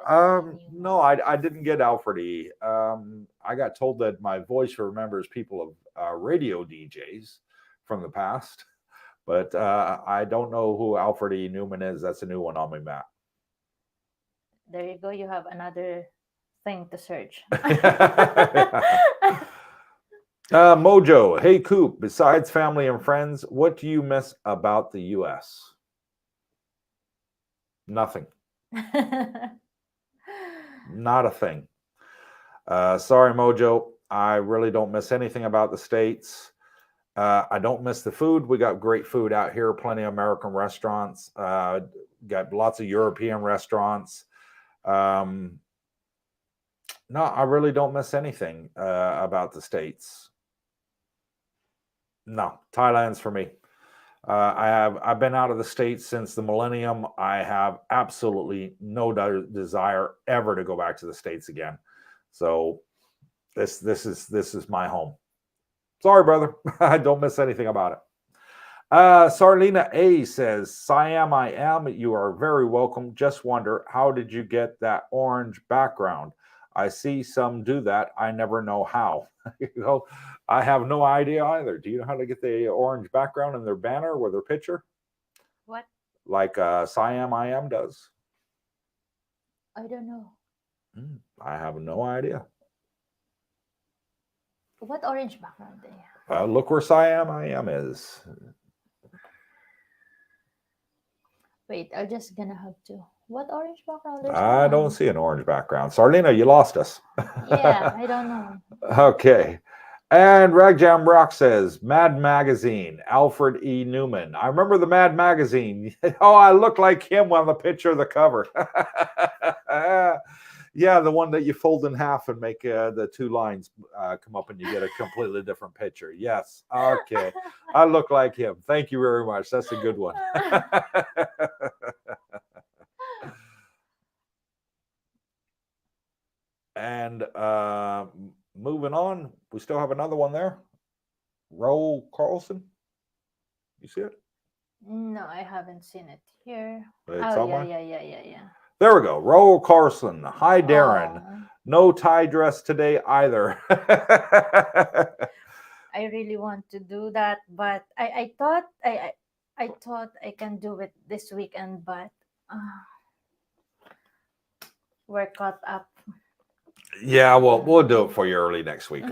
Alfred? No, I didn't get Alfred E. I got told that my voice remembers people of radio DJs from the past, but I don't know who Alfred E. Newman is. That's a new one on me, Matt. There you go. You have another thing to search. Mojo, hey Coop, besides family and friends, what do you miss about the U.S.? Nothing. Not a thing. Sorry, Mojo. I really don't miss anything about the States. I don't miss the food. We got great food out here, plenty of American restaurants, got lots of European restaurants. No, I really don't miss anything about the States. No, Thailand's for me. I've been out of the States since the millennium. I have absolutely no desire ever to go back to the States again. So this is my home. Sorry, brother. I don't miss anything about it. Sarlina A says, Siam I am. You are very welcome. Just wonder, how did you get that orange background? I see some do that. I never know how. I have no idea either. Do you know how to get the orange background in their banner or their picture? What? Like Siam I am does. I don't know. I have no idea. What orange background do you have? Look where Siam I am is. Wait, I'm just gonna have to. What orange background? I don't see an orange background. Sarlina, you lost us. Yeah, I don't know. Okay. And Ragjam Rock says, Mad Magazine, Alfred E. Newman. I remember the Mad Magazine. Oh, I look like him on the picture of the cover. Yeah, the one that you fold in half and make the two lines come up and you get a completely different picture. Yes. Okay. I look like him. Thank you very much. That's a good one. And moving on, we still have another one there. Raul Carlson. You see it? No, I haven't seen it here. It's Oh, on yeah, mine. yeah. There we go. Raul Carlson. Hi, Darren. Oh, No tie dress today either. I really want to do that, but I thought I thought I can do it this weekend, but we're caught up. Yeah, well, we'll do it for you early next week.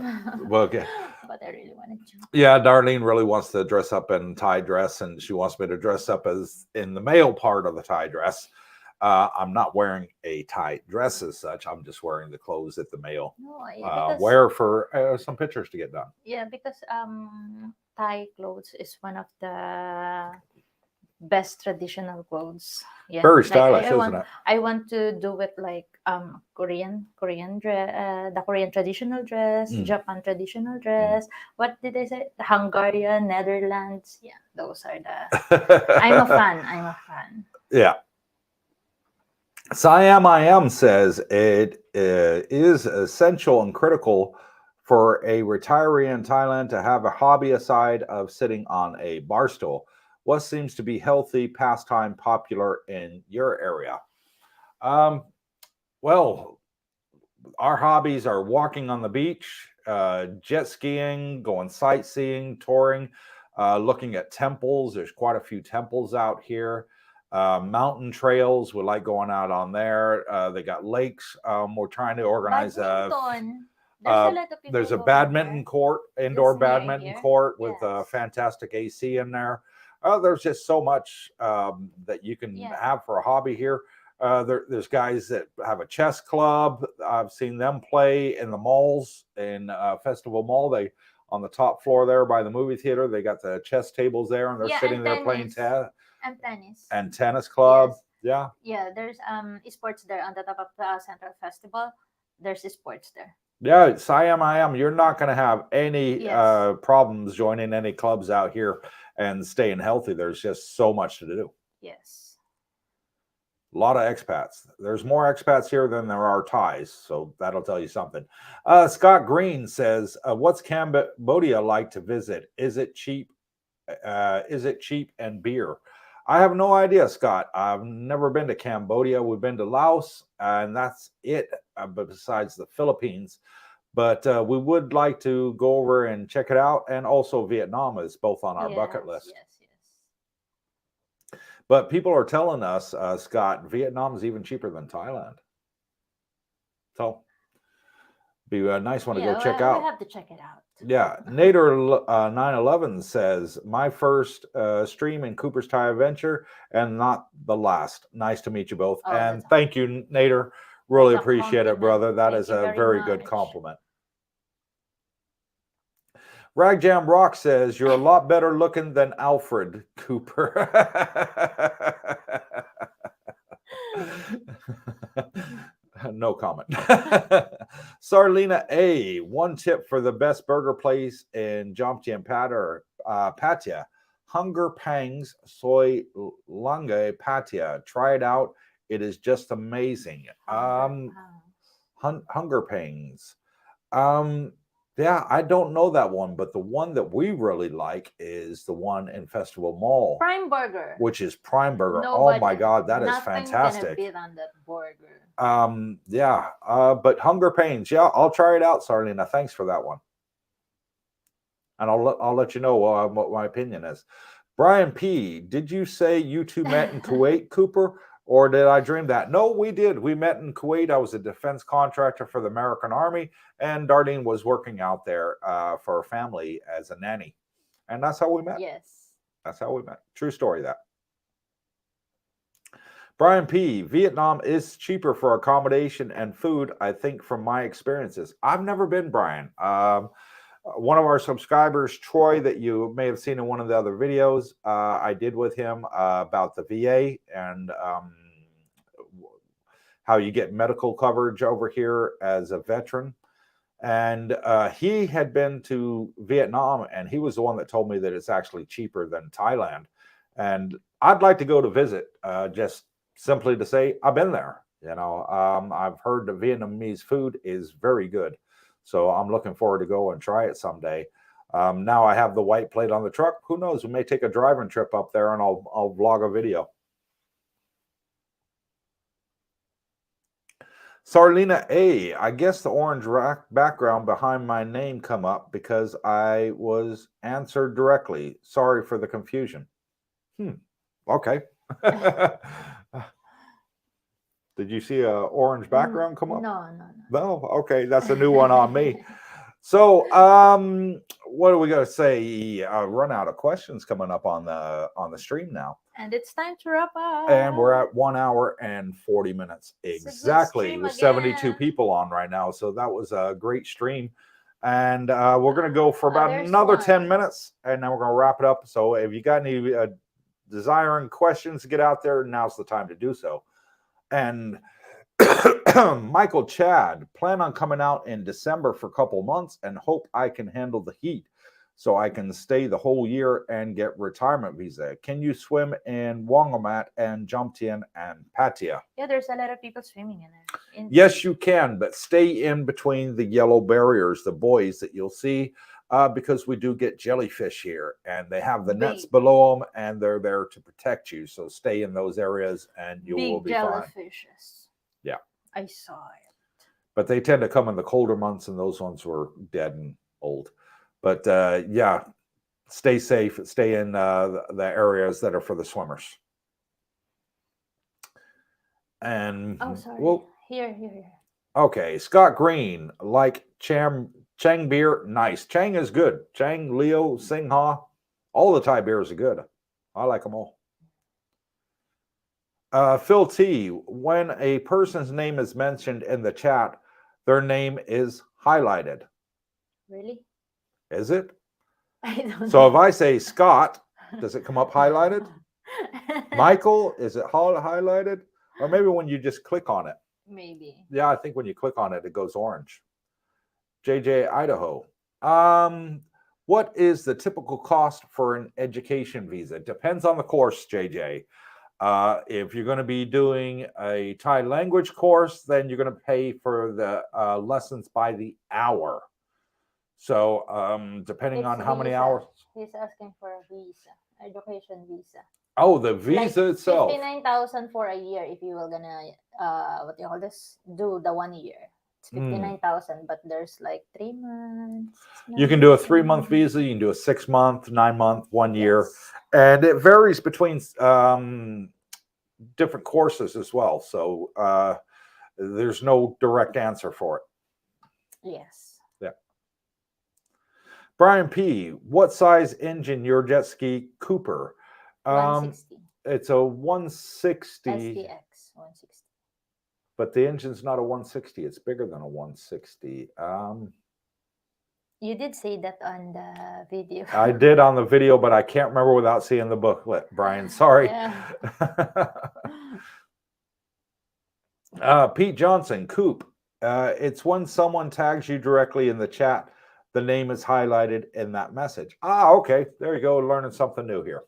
Well, okay. But I really wanted to. Yeah, Darlene really wants to dress up in tie dress, and she wants me to dress up as in the male part of the tie dress. I'm not wearing a tie dress as such. I'm just wearing the clothes that the male No, because wear for some pictures to get done. yeah, because Thai clothes is one of the best traditional clothes. Yeah, Very like stylish, I isn't want it? I want to do it like Korean dress, the Korean traditional dress, Mm. Japan traditional dress. What did I say? The Hungarian, Netherlands. Yeah, those are the. I'm a fan. I'm a fan. Yeah. Siam IM says it is essential and critical for a retiree in Thailand to have a hobby aside of sitting on a bar stool. What seems to be healthy pastime popular in your area? Well, our hobbies are walking on the beach, jet skiing, going sightseeing, touring, looking at temples. There's quite a few temples out here. Mountain trails, we like going out on there. They got lakes. We're trying to organize Badminton. There's a lot of people there's a going badminton there. court, indoor It's near badminton here. court with Yes. fantastic AC in there. There's just so much that you can Yeah. have for a hobby here. There's guys that have a chess club. I've seen them play in the malls in Festival Mall. They on the top floor there by the movie theater. They got the chess tables there, and they're Yeah, sitting and there playing tennis. And tennis. and tennis club. Yes. Yeah, Yeah, there's sports there on the top of the Central Festival. There's sports there. yeah. Siam IM. You're not going to have any Yes. problems joining any clubs out here and staying healthy. There's just so much to do. Yes. A lot of expats. There's more expats here than there are Thais, so that'll tell you something. Scott Green says, "What's Cambodia like to visit? Is it cheap? Is it cheap and beer?" I have no idea, Scott. I've never been to Cambodia. We've been to Laos, and that's it. Besides the Philippines, but we would like to go over and check it out, and also Vietnam is both on our bucket list. Yes. But people are telling us, Scott, Vietnam is even cheaper than Thailand. So, be a nice one to go check out. We have to check it out. Yeah, Nader 911 says my first stream in Cooper's Thai Adventure, and not the last. Nice to meet you both, and thank you, Nader. Really appreciate it, brother. That is a very good compliment. Ragjam Rock says, "You're a lot better looking than Alfred Cooper." No comment. Sarlina A, one tip for the best burger place in Jomtien Pattaya. Hunger Pangs Soy Lange Pattaya. Try it out. It is just amazing. Hunger Pangs. Yeah, I don't know that one, but the one that we really like is the one in Festival Mall. Prime Burger. Which is Prime Burger. Oh my God, that is fantastic. Nothing can beat on that burger. Yeah, but Hunger Pains. Yeah, I'll try it out, Sarlina. Thanks for that one. And I'll let you know what my opinion is. Brian P, did you say you two met in Kuwait, Cooper? Or did I dream that? No, we did. We met in Kuwait. I was a defense contractor for the American Army, and Darlene was working out there for her family as a nanny. And that's how we met. Yes. That's how we met. True story, that. Brian P, Vietnam is cheaper for accommodation and food, I think, from my experiences. I've never been, Brian. One of our subscribers, Troy, that you may have seen in one of the other videos, I did with him about the VA, and how you get medical coverage over here as a veteran. And he had been to Vietnam, and he was the one that told me that it's actually cheaper than Thailand. And I'd like to go to visit, just simply to say I've been there. I've heard the Vietnamese food is very good, so I'm looking forward to go and try it someday. Now I have the white plate on the truck. Who knows? We may take a driving trip up there, and I'll vlog a video. Sarlina A, I guess the orange background behind my name come up because I was answered directly. Sorry for the confusion. Okay. Did you see a orange background come up? No. No? Okay, that's a new one on me. So, what are we going to say? Run out of questions coming up on the stream now. And it's time to wrap up. And we're at 1 hour and 40 minutes exactly, with 72 people on right now. So that was a great stream. And we're going to go for about another 10 minutes, and then we're going to wrap it up. So if you got any desiring questions to get out there, now's the time to do so. And Michael Chad, plan on coming out in December for a couple months and hope I can handle the heat so I can stay the whole year and get retirement visa. Can you swim in Wongomat and Jomtien and Pattaya? Yeah, there's a lot of people swimming in it. Yes, you can, but stay in between the yellow barriers, the buoys that you'll see, because we do get jellyfish here, and they have the nets below them, and they're there to protect you. So stay in those areas, and you will be fine. Jellyfishes. Yeah. I saw it. But they tend to come in the colder months, and those ones were dead and old. But yeah, stay safe. Stay in the areas that are for the swimmers. And sorry. Well, here. Okay, Scott Green, like Chang beer, nice. Chang is good. Chang, Leo, Singha, all the Thai beers are good. I like them all. Phil T, when a person's name is mentioned in the chat, their name is highlighted. Really? Is it? I don't know. So if I say Scott, does it come up highlighted? Michael, is it highlighted? Or maybe when you just click on it. Maybe. Yeah, I think when you click on it, it goes orange. JJ Idaho. What is the typical cost for an education visa? Depends on the course, JJ. If you're going to be doing a Thai language course, then you're going to pay for the lessons by the hour. So depending on how many hours. He's asking for a visa, education visa. Oh, the visa itself. 59,000 for a year if you were gonna do the 1 year. It's 59,000, but there's like 3 months. You can do a 3-month visa. You can do a 6-month, 9-month, 1 year, and it varies between different courses as well. So there's no direct answer for it. Yes. Yeah. Brian P, what size engine your jet ski Cooper? 160. It's a 160. SPX 160. But the engine's not a 160. It's bigger than a 160. You did say that on the video. I did on the video, but I can't remember without seeing the booklet, Brian. Sorry. Pete Johnson, Coop. It's when someone tags you directly in the chat, the name is highlighted in that message. Okay. There you go. Learning something new here.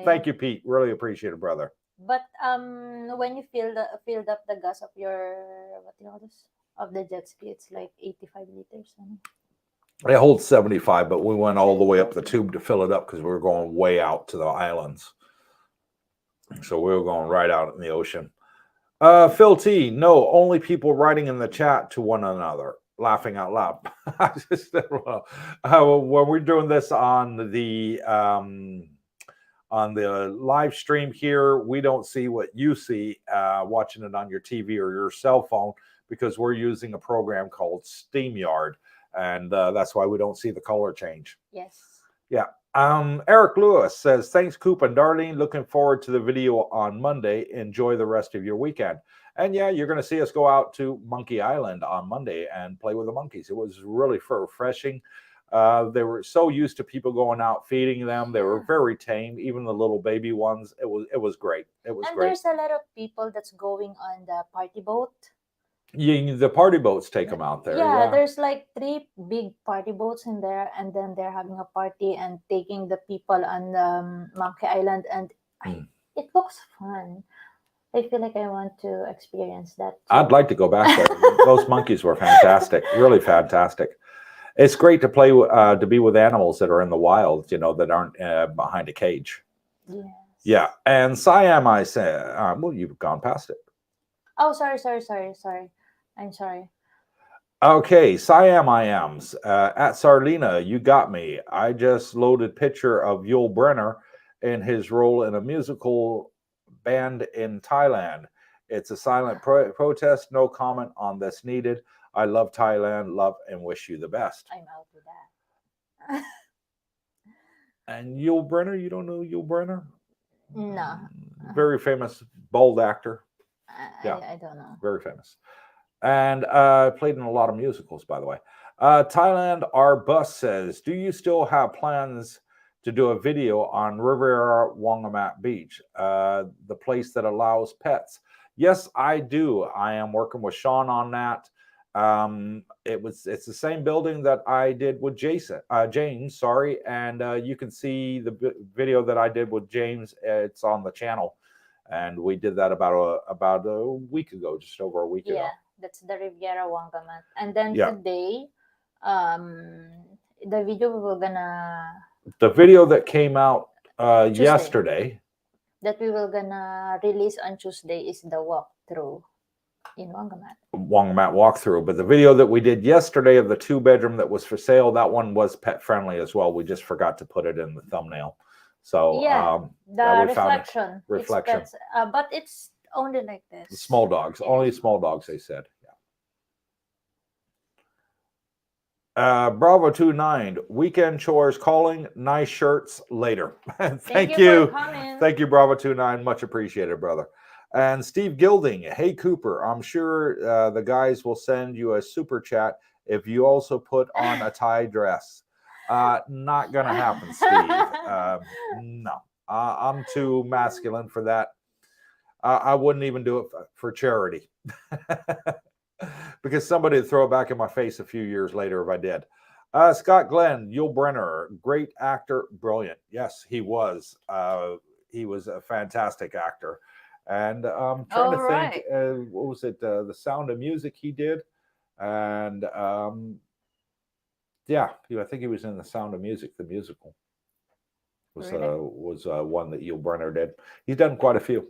Thank you, Pete. Really appreciate it, brother. But when you filled up the gas of your of the jet ski, it's like 85 liters. It holds 75, but we went all the way up the tube to fill it up because we were going way out to the islands. So we were going right out in the ocean. Phil T, no, only people writing in the chat to one another, laughing out loud. When we're doing this on the live stream here, we don't see what you see watching it on your TV or your cell phone because we're using a program called StreamYard, and that's why we don't see the color change. Yes. Yeah. Eric Lewis says, thanks, Coop and Darlene. Looking forward to the video on Monday. Enjoy the rest of your weekend. And yeah, you're going to see us go out to Monkey Island on Monday and play with the monkeys. It was really refreshing. They were so used to people going out feeding them. They were very tame, even the little baby ones. It was great. It was And great. there's a lot of people that's going on the party boat. The party boats take them out there. Yeah, Yeah. there's like 3 big party boats in there, and then they're having a party and taking the people on Monkey Island, and it looks fun. I feel like I want to experience that too. I'd like to go back there. Those monkeys were fantastic, really fantastic. It's great to play to be with animals that are in the wild, you know, that aren't behind a cage. Yes. Yeah, and Siam, I said, well, you've gone past it. Oh, sorry. I'm sorry. Okay, Siam IMs at Sarlina, you got me. I just loaded picture of Yul Brynner in his role in a musical band in Thailand. It's a silent protest. No comment on this needed. I love Thailand. Love and wish you the best. I'm out with that. And Yul Brynner, you don't know Yul Brynner? No. Very famous bald actor. I don't know. Very famous. And played in a lot of musicals, by the way. Thailand, our bus says, do you still have plans to do a video on Riviera Wongamat Beach, the place that allows pets? Yes, I do. I am working with Sean on that. It's the same building that I did with James, sorry, and you can see the video that I did with James. It's on the channel, and we did that about a week ago, just over a week ago. Yeah, that's the Riviera Wongamat. And then today, the video the video that came out yesterday that we will gonna release on Tuesday is the walkthrough in Wongamat walkthrough. But the video that we did yesterday of the 2-bedroom that was for sale, that one was pet friendly as well. We just forgot to put it in the thumbnail. So the reflection. Pets, but it's only like this. Small dogs, only small dogs, they said. Bravo 29, weekend chores calling, nice shirts later. Thank you. Thank you, Bravo 29. Much appreciated, brother. And Steve Gilding, hey Cooper, I'm sure the guys will send you a super chat if you also put on a tie dress. Not gonna happen, Steve. No, I'm too masculine for that. I wouldn't even do it for charity. Because somebody would throw it back in my face a few years later if I did. Scott Glenn, Yul Brynner, great actor, brilliant. Yes, he was. He was a fantastic actor. And I'm trying to think, what was it? The Sound of Music he did. And I think he was in The Sound of Music, the musical. Was one that Yul Brynner did. He's done quite a few.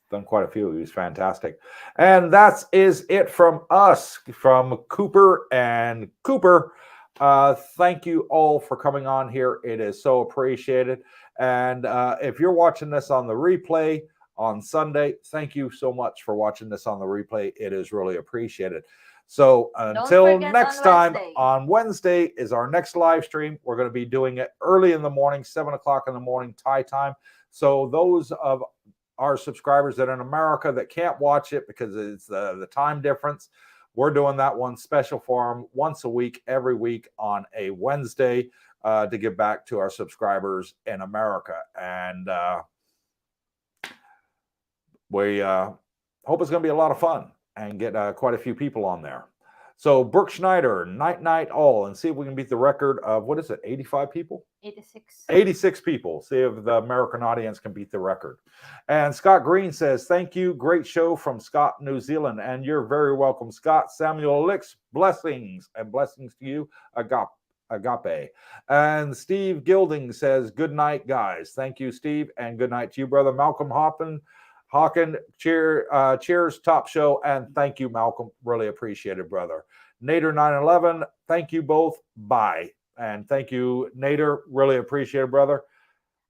He was fantastic. And that is it from us, from Cooper and Cooper. Thank you all for coming on here. It is so appreciated. And if you're watching this on the replay on Sunday, thank you so much for watching this on the replay. It is really appreciated. So until next time, on Wednesday is our next live stream. We're going to be doing it early in the morning, 7 o'clock in the morning, Thai time. So those of our subscribers that are in America that can't watch it because it's the time difference, we're doing that one special for them once a week, every week on a Wednesday to give back to our subscribers in America. And we hope it's going to be a lot of fun and get quite a few people on there. So Brooke Schneider, night all, and see if we can beat the record of, what is it, 85 people? 86 people. See if the American audience can beat the record. And Scott Green says, thank you. Great show from Scott, New Zealand. And you're very welcome, Scott. Samuel Licks, blessings, and blessings to you. Agape. And Steve Gilding says, good night, guys. Thank you, Steve. And good night to you, brother. Malcolm Hawken, cheers, top show, and thank you, Malcolm. Really appreciate it, brother. Nader 911, thank you both. Bye. And thank you, Nader. Really appreciate it, brother.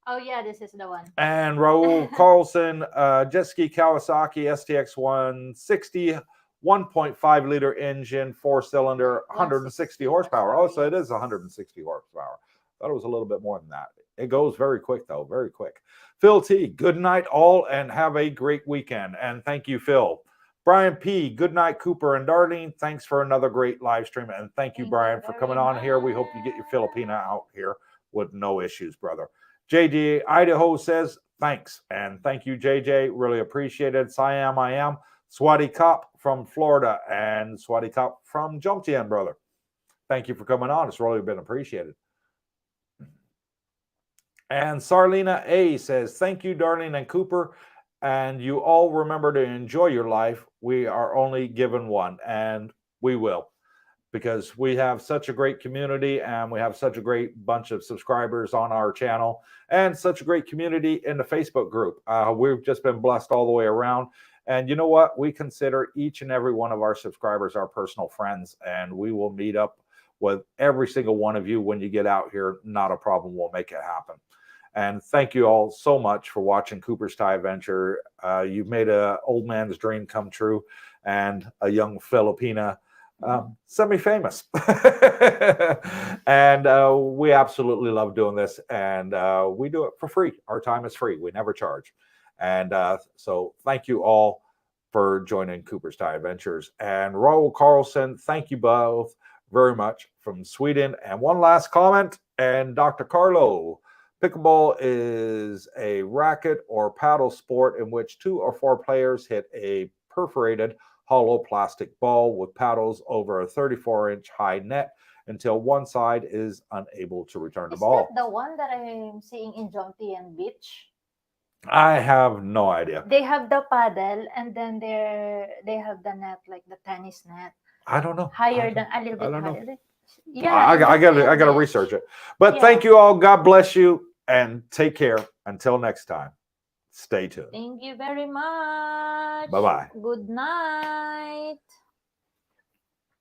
Oh, yeah, this is the one. And Raul Carlson, jet ski Kawasaki STX 160, 1.5 liter engine, 4-cylinder, 160 horsepower. Oh, so it is 160 horsepower. Thought it was a little bit more than that. It goes very quick, though, very quick. Phil T, good night all, and have a great weekend. And thank you, Phil. Brian P, good night, Cooper and Darlene. Thanks for another great live stream. And thank you, Brian, for coming on here. We hope you get your Filipina out here with no issues, brother. JJ Idaho says, thanks. And thank you, JJ. Really appreciate it. Siam, I am. Swati Cop from Florida and Swati Cop from Jomtien, brother. Thank you for coming on. It's really been appreciated. And Sarlina A says, thank you, Darlene and Cooper. And you all remember to enjoy your life. We are only given one, and we will, because we have such a great community and we have such a great bunch of subscribers on our channel and such a great community in the Facebook group. We've just been blessed all the way around. And you know what? We consider each and every one of our subscribers our personal friends, and we will meet up with every single one of you when you get out here. Not a problem. We'll make it happen. And thank you all so much for watching Cooper's Thai Adventure. You've made an old man's dream come true and a young Filipina semi-famous. And we absolutely love doing this. And we do it for free. Our time is free. We never charge. And so thank you all for joining Cooper's Thai Adventures. And Raul Carlson, thank you both very much from Sweden. And one last comment. And Dr. Carlo, pickleball is a racket or paddle sport in which 2 or 4 players hit a perforated hollow plastic ball with paddles over a 34-inch high net until one side is unable to return the ball. Is that the one that I'm seeing in Jomtien Beach? I have no idea. They have the paddle, and then they have the net, like the tennis net. I don't know. Higher than a little bit higher. Yeah, I gotta research it. But thank you all. God bless you, and take care. Until next time, stay tuned. Thank you very much. Bye-bye. Good night.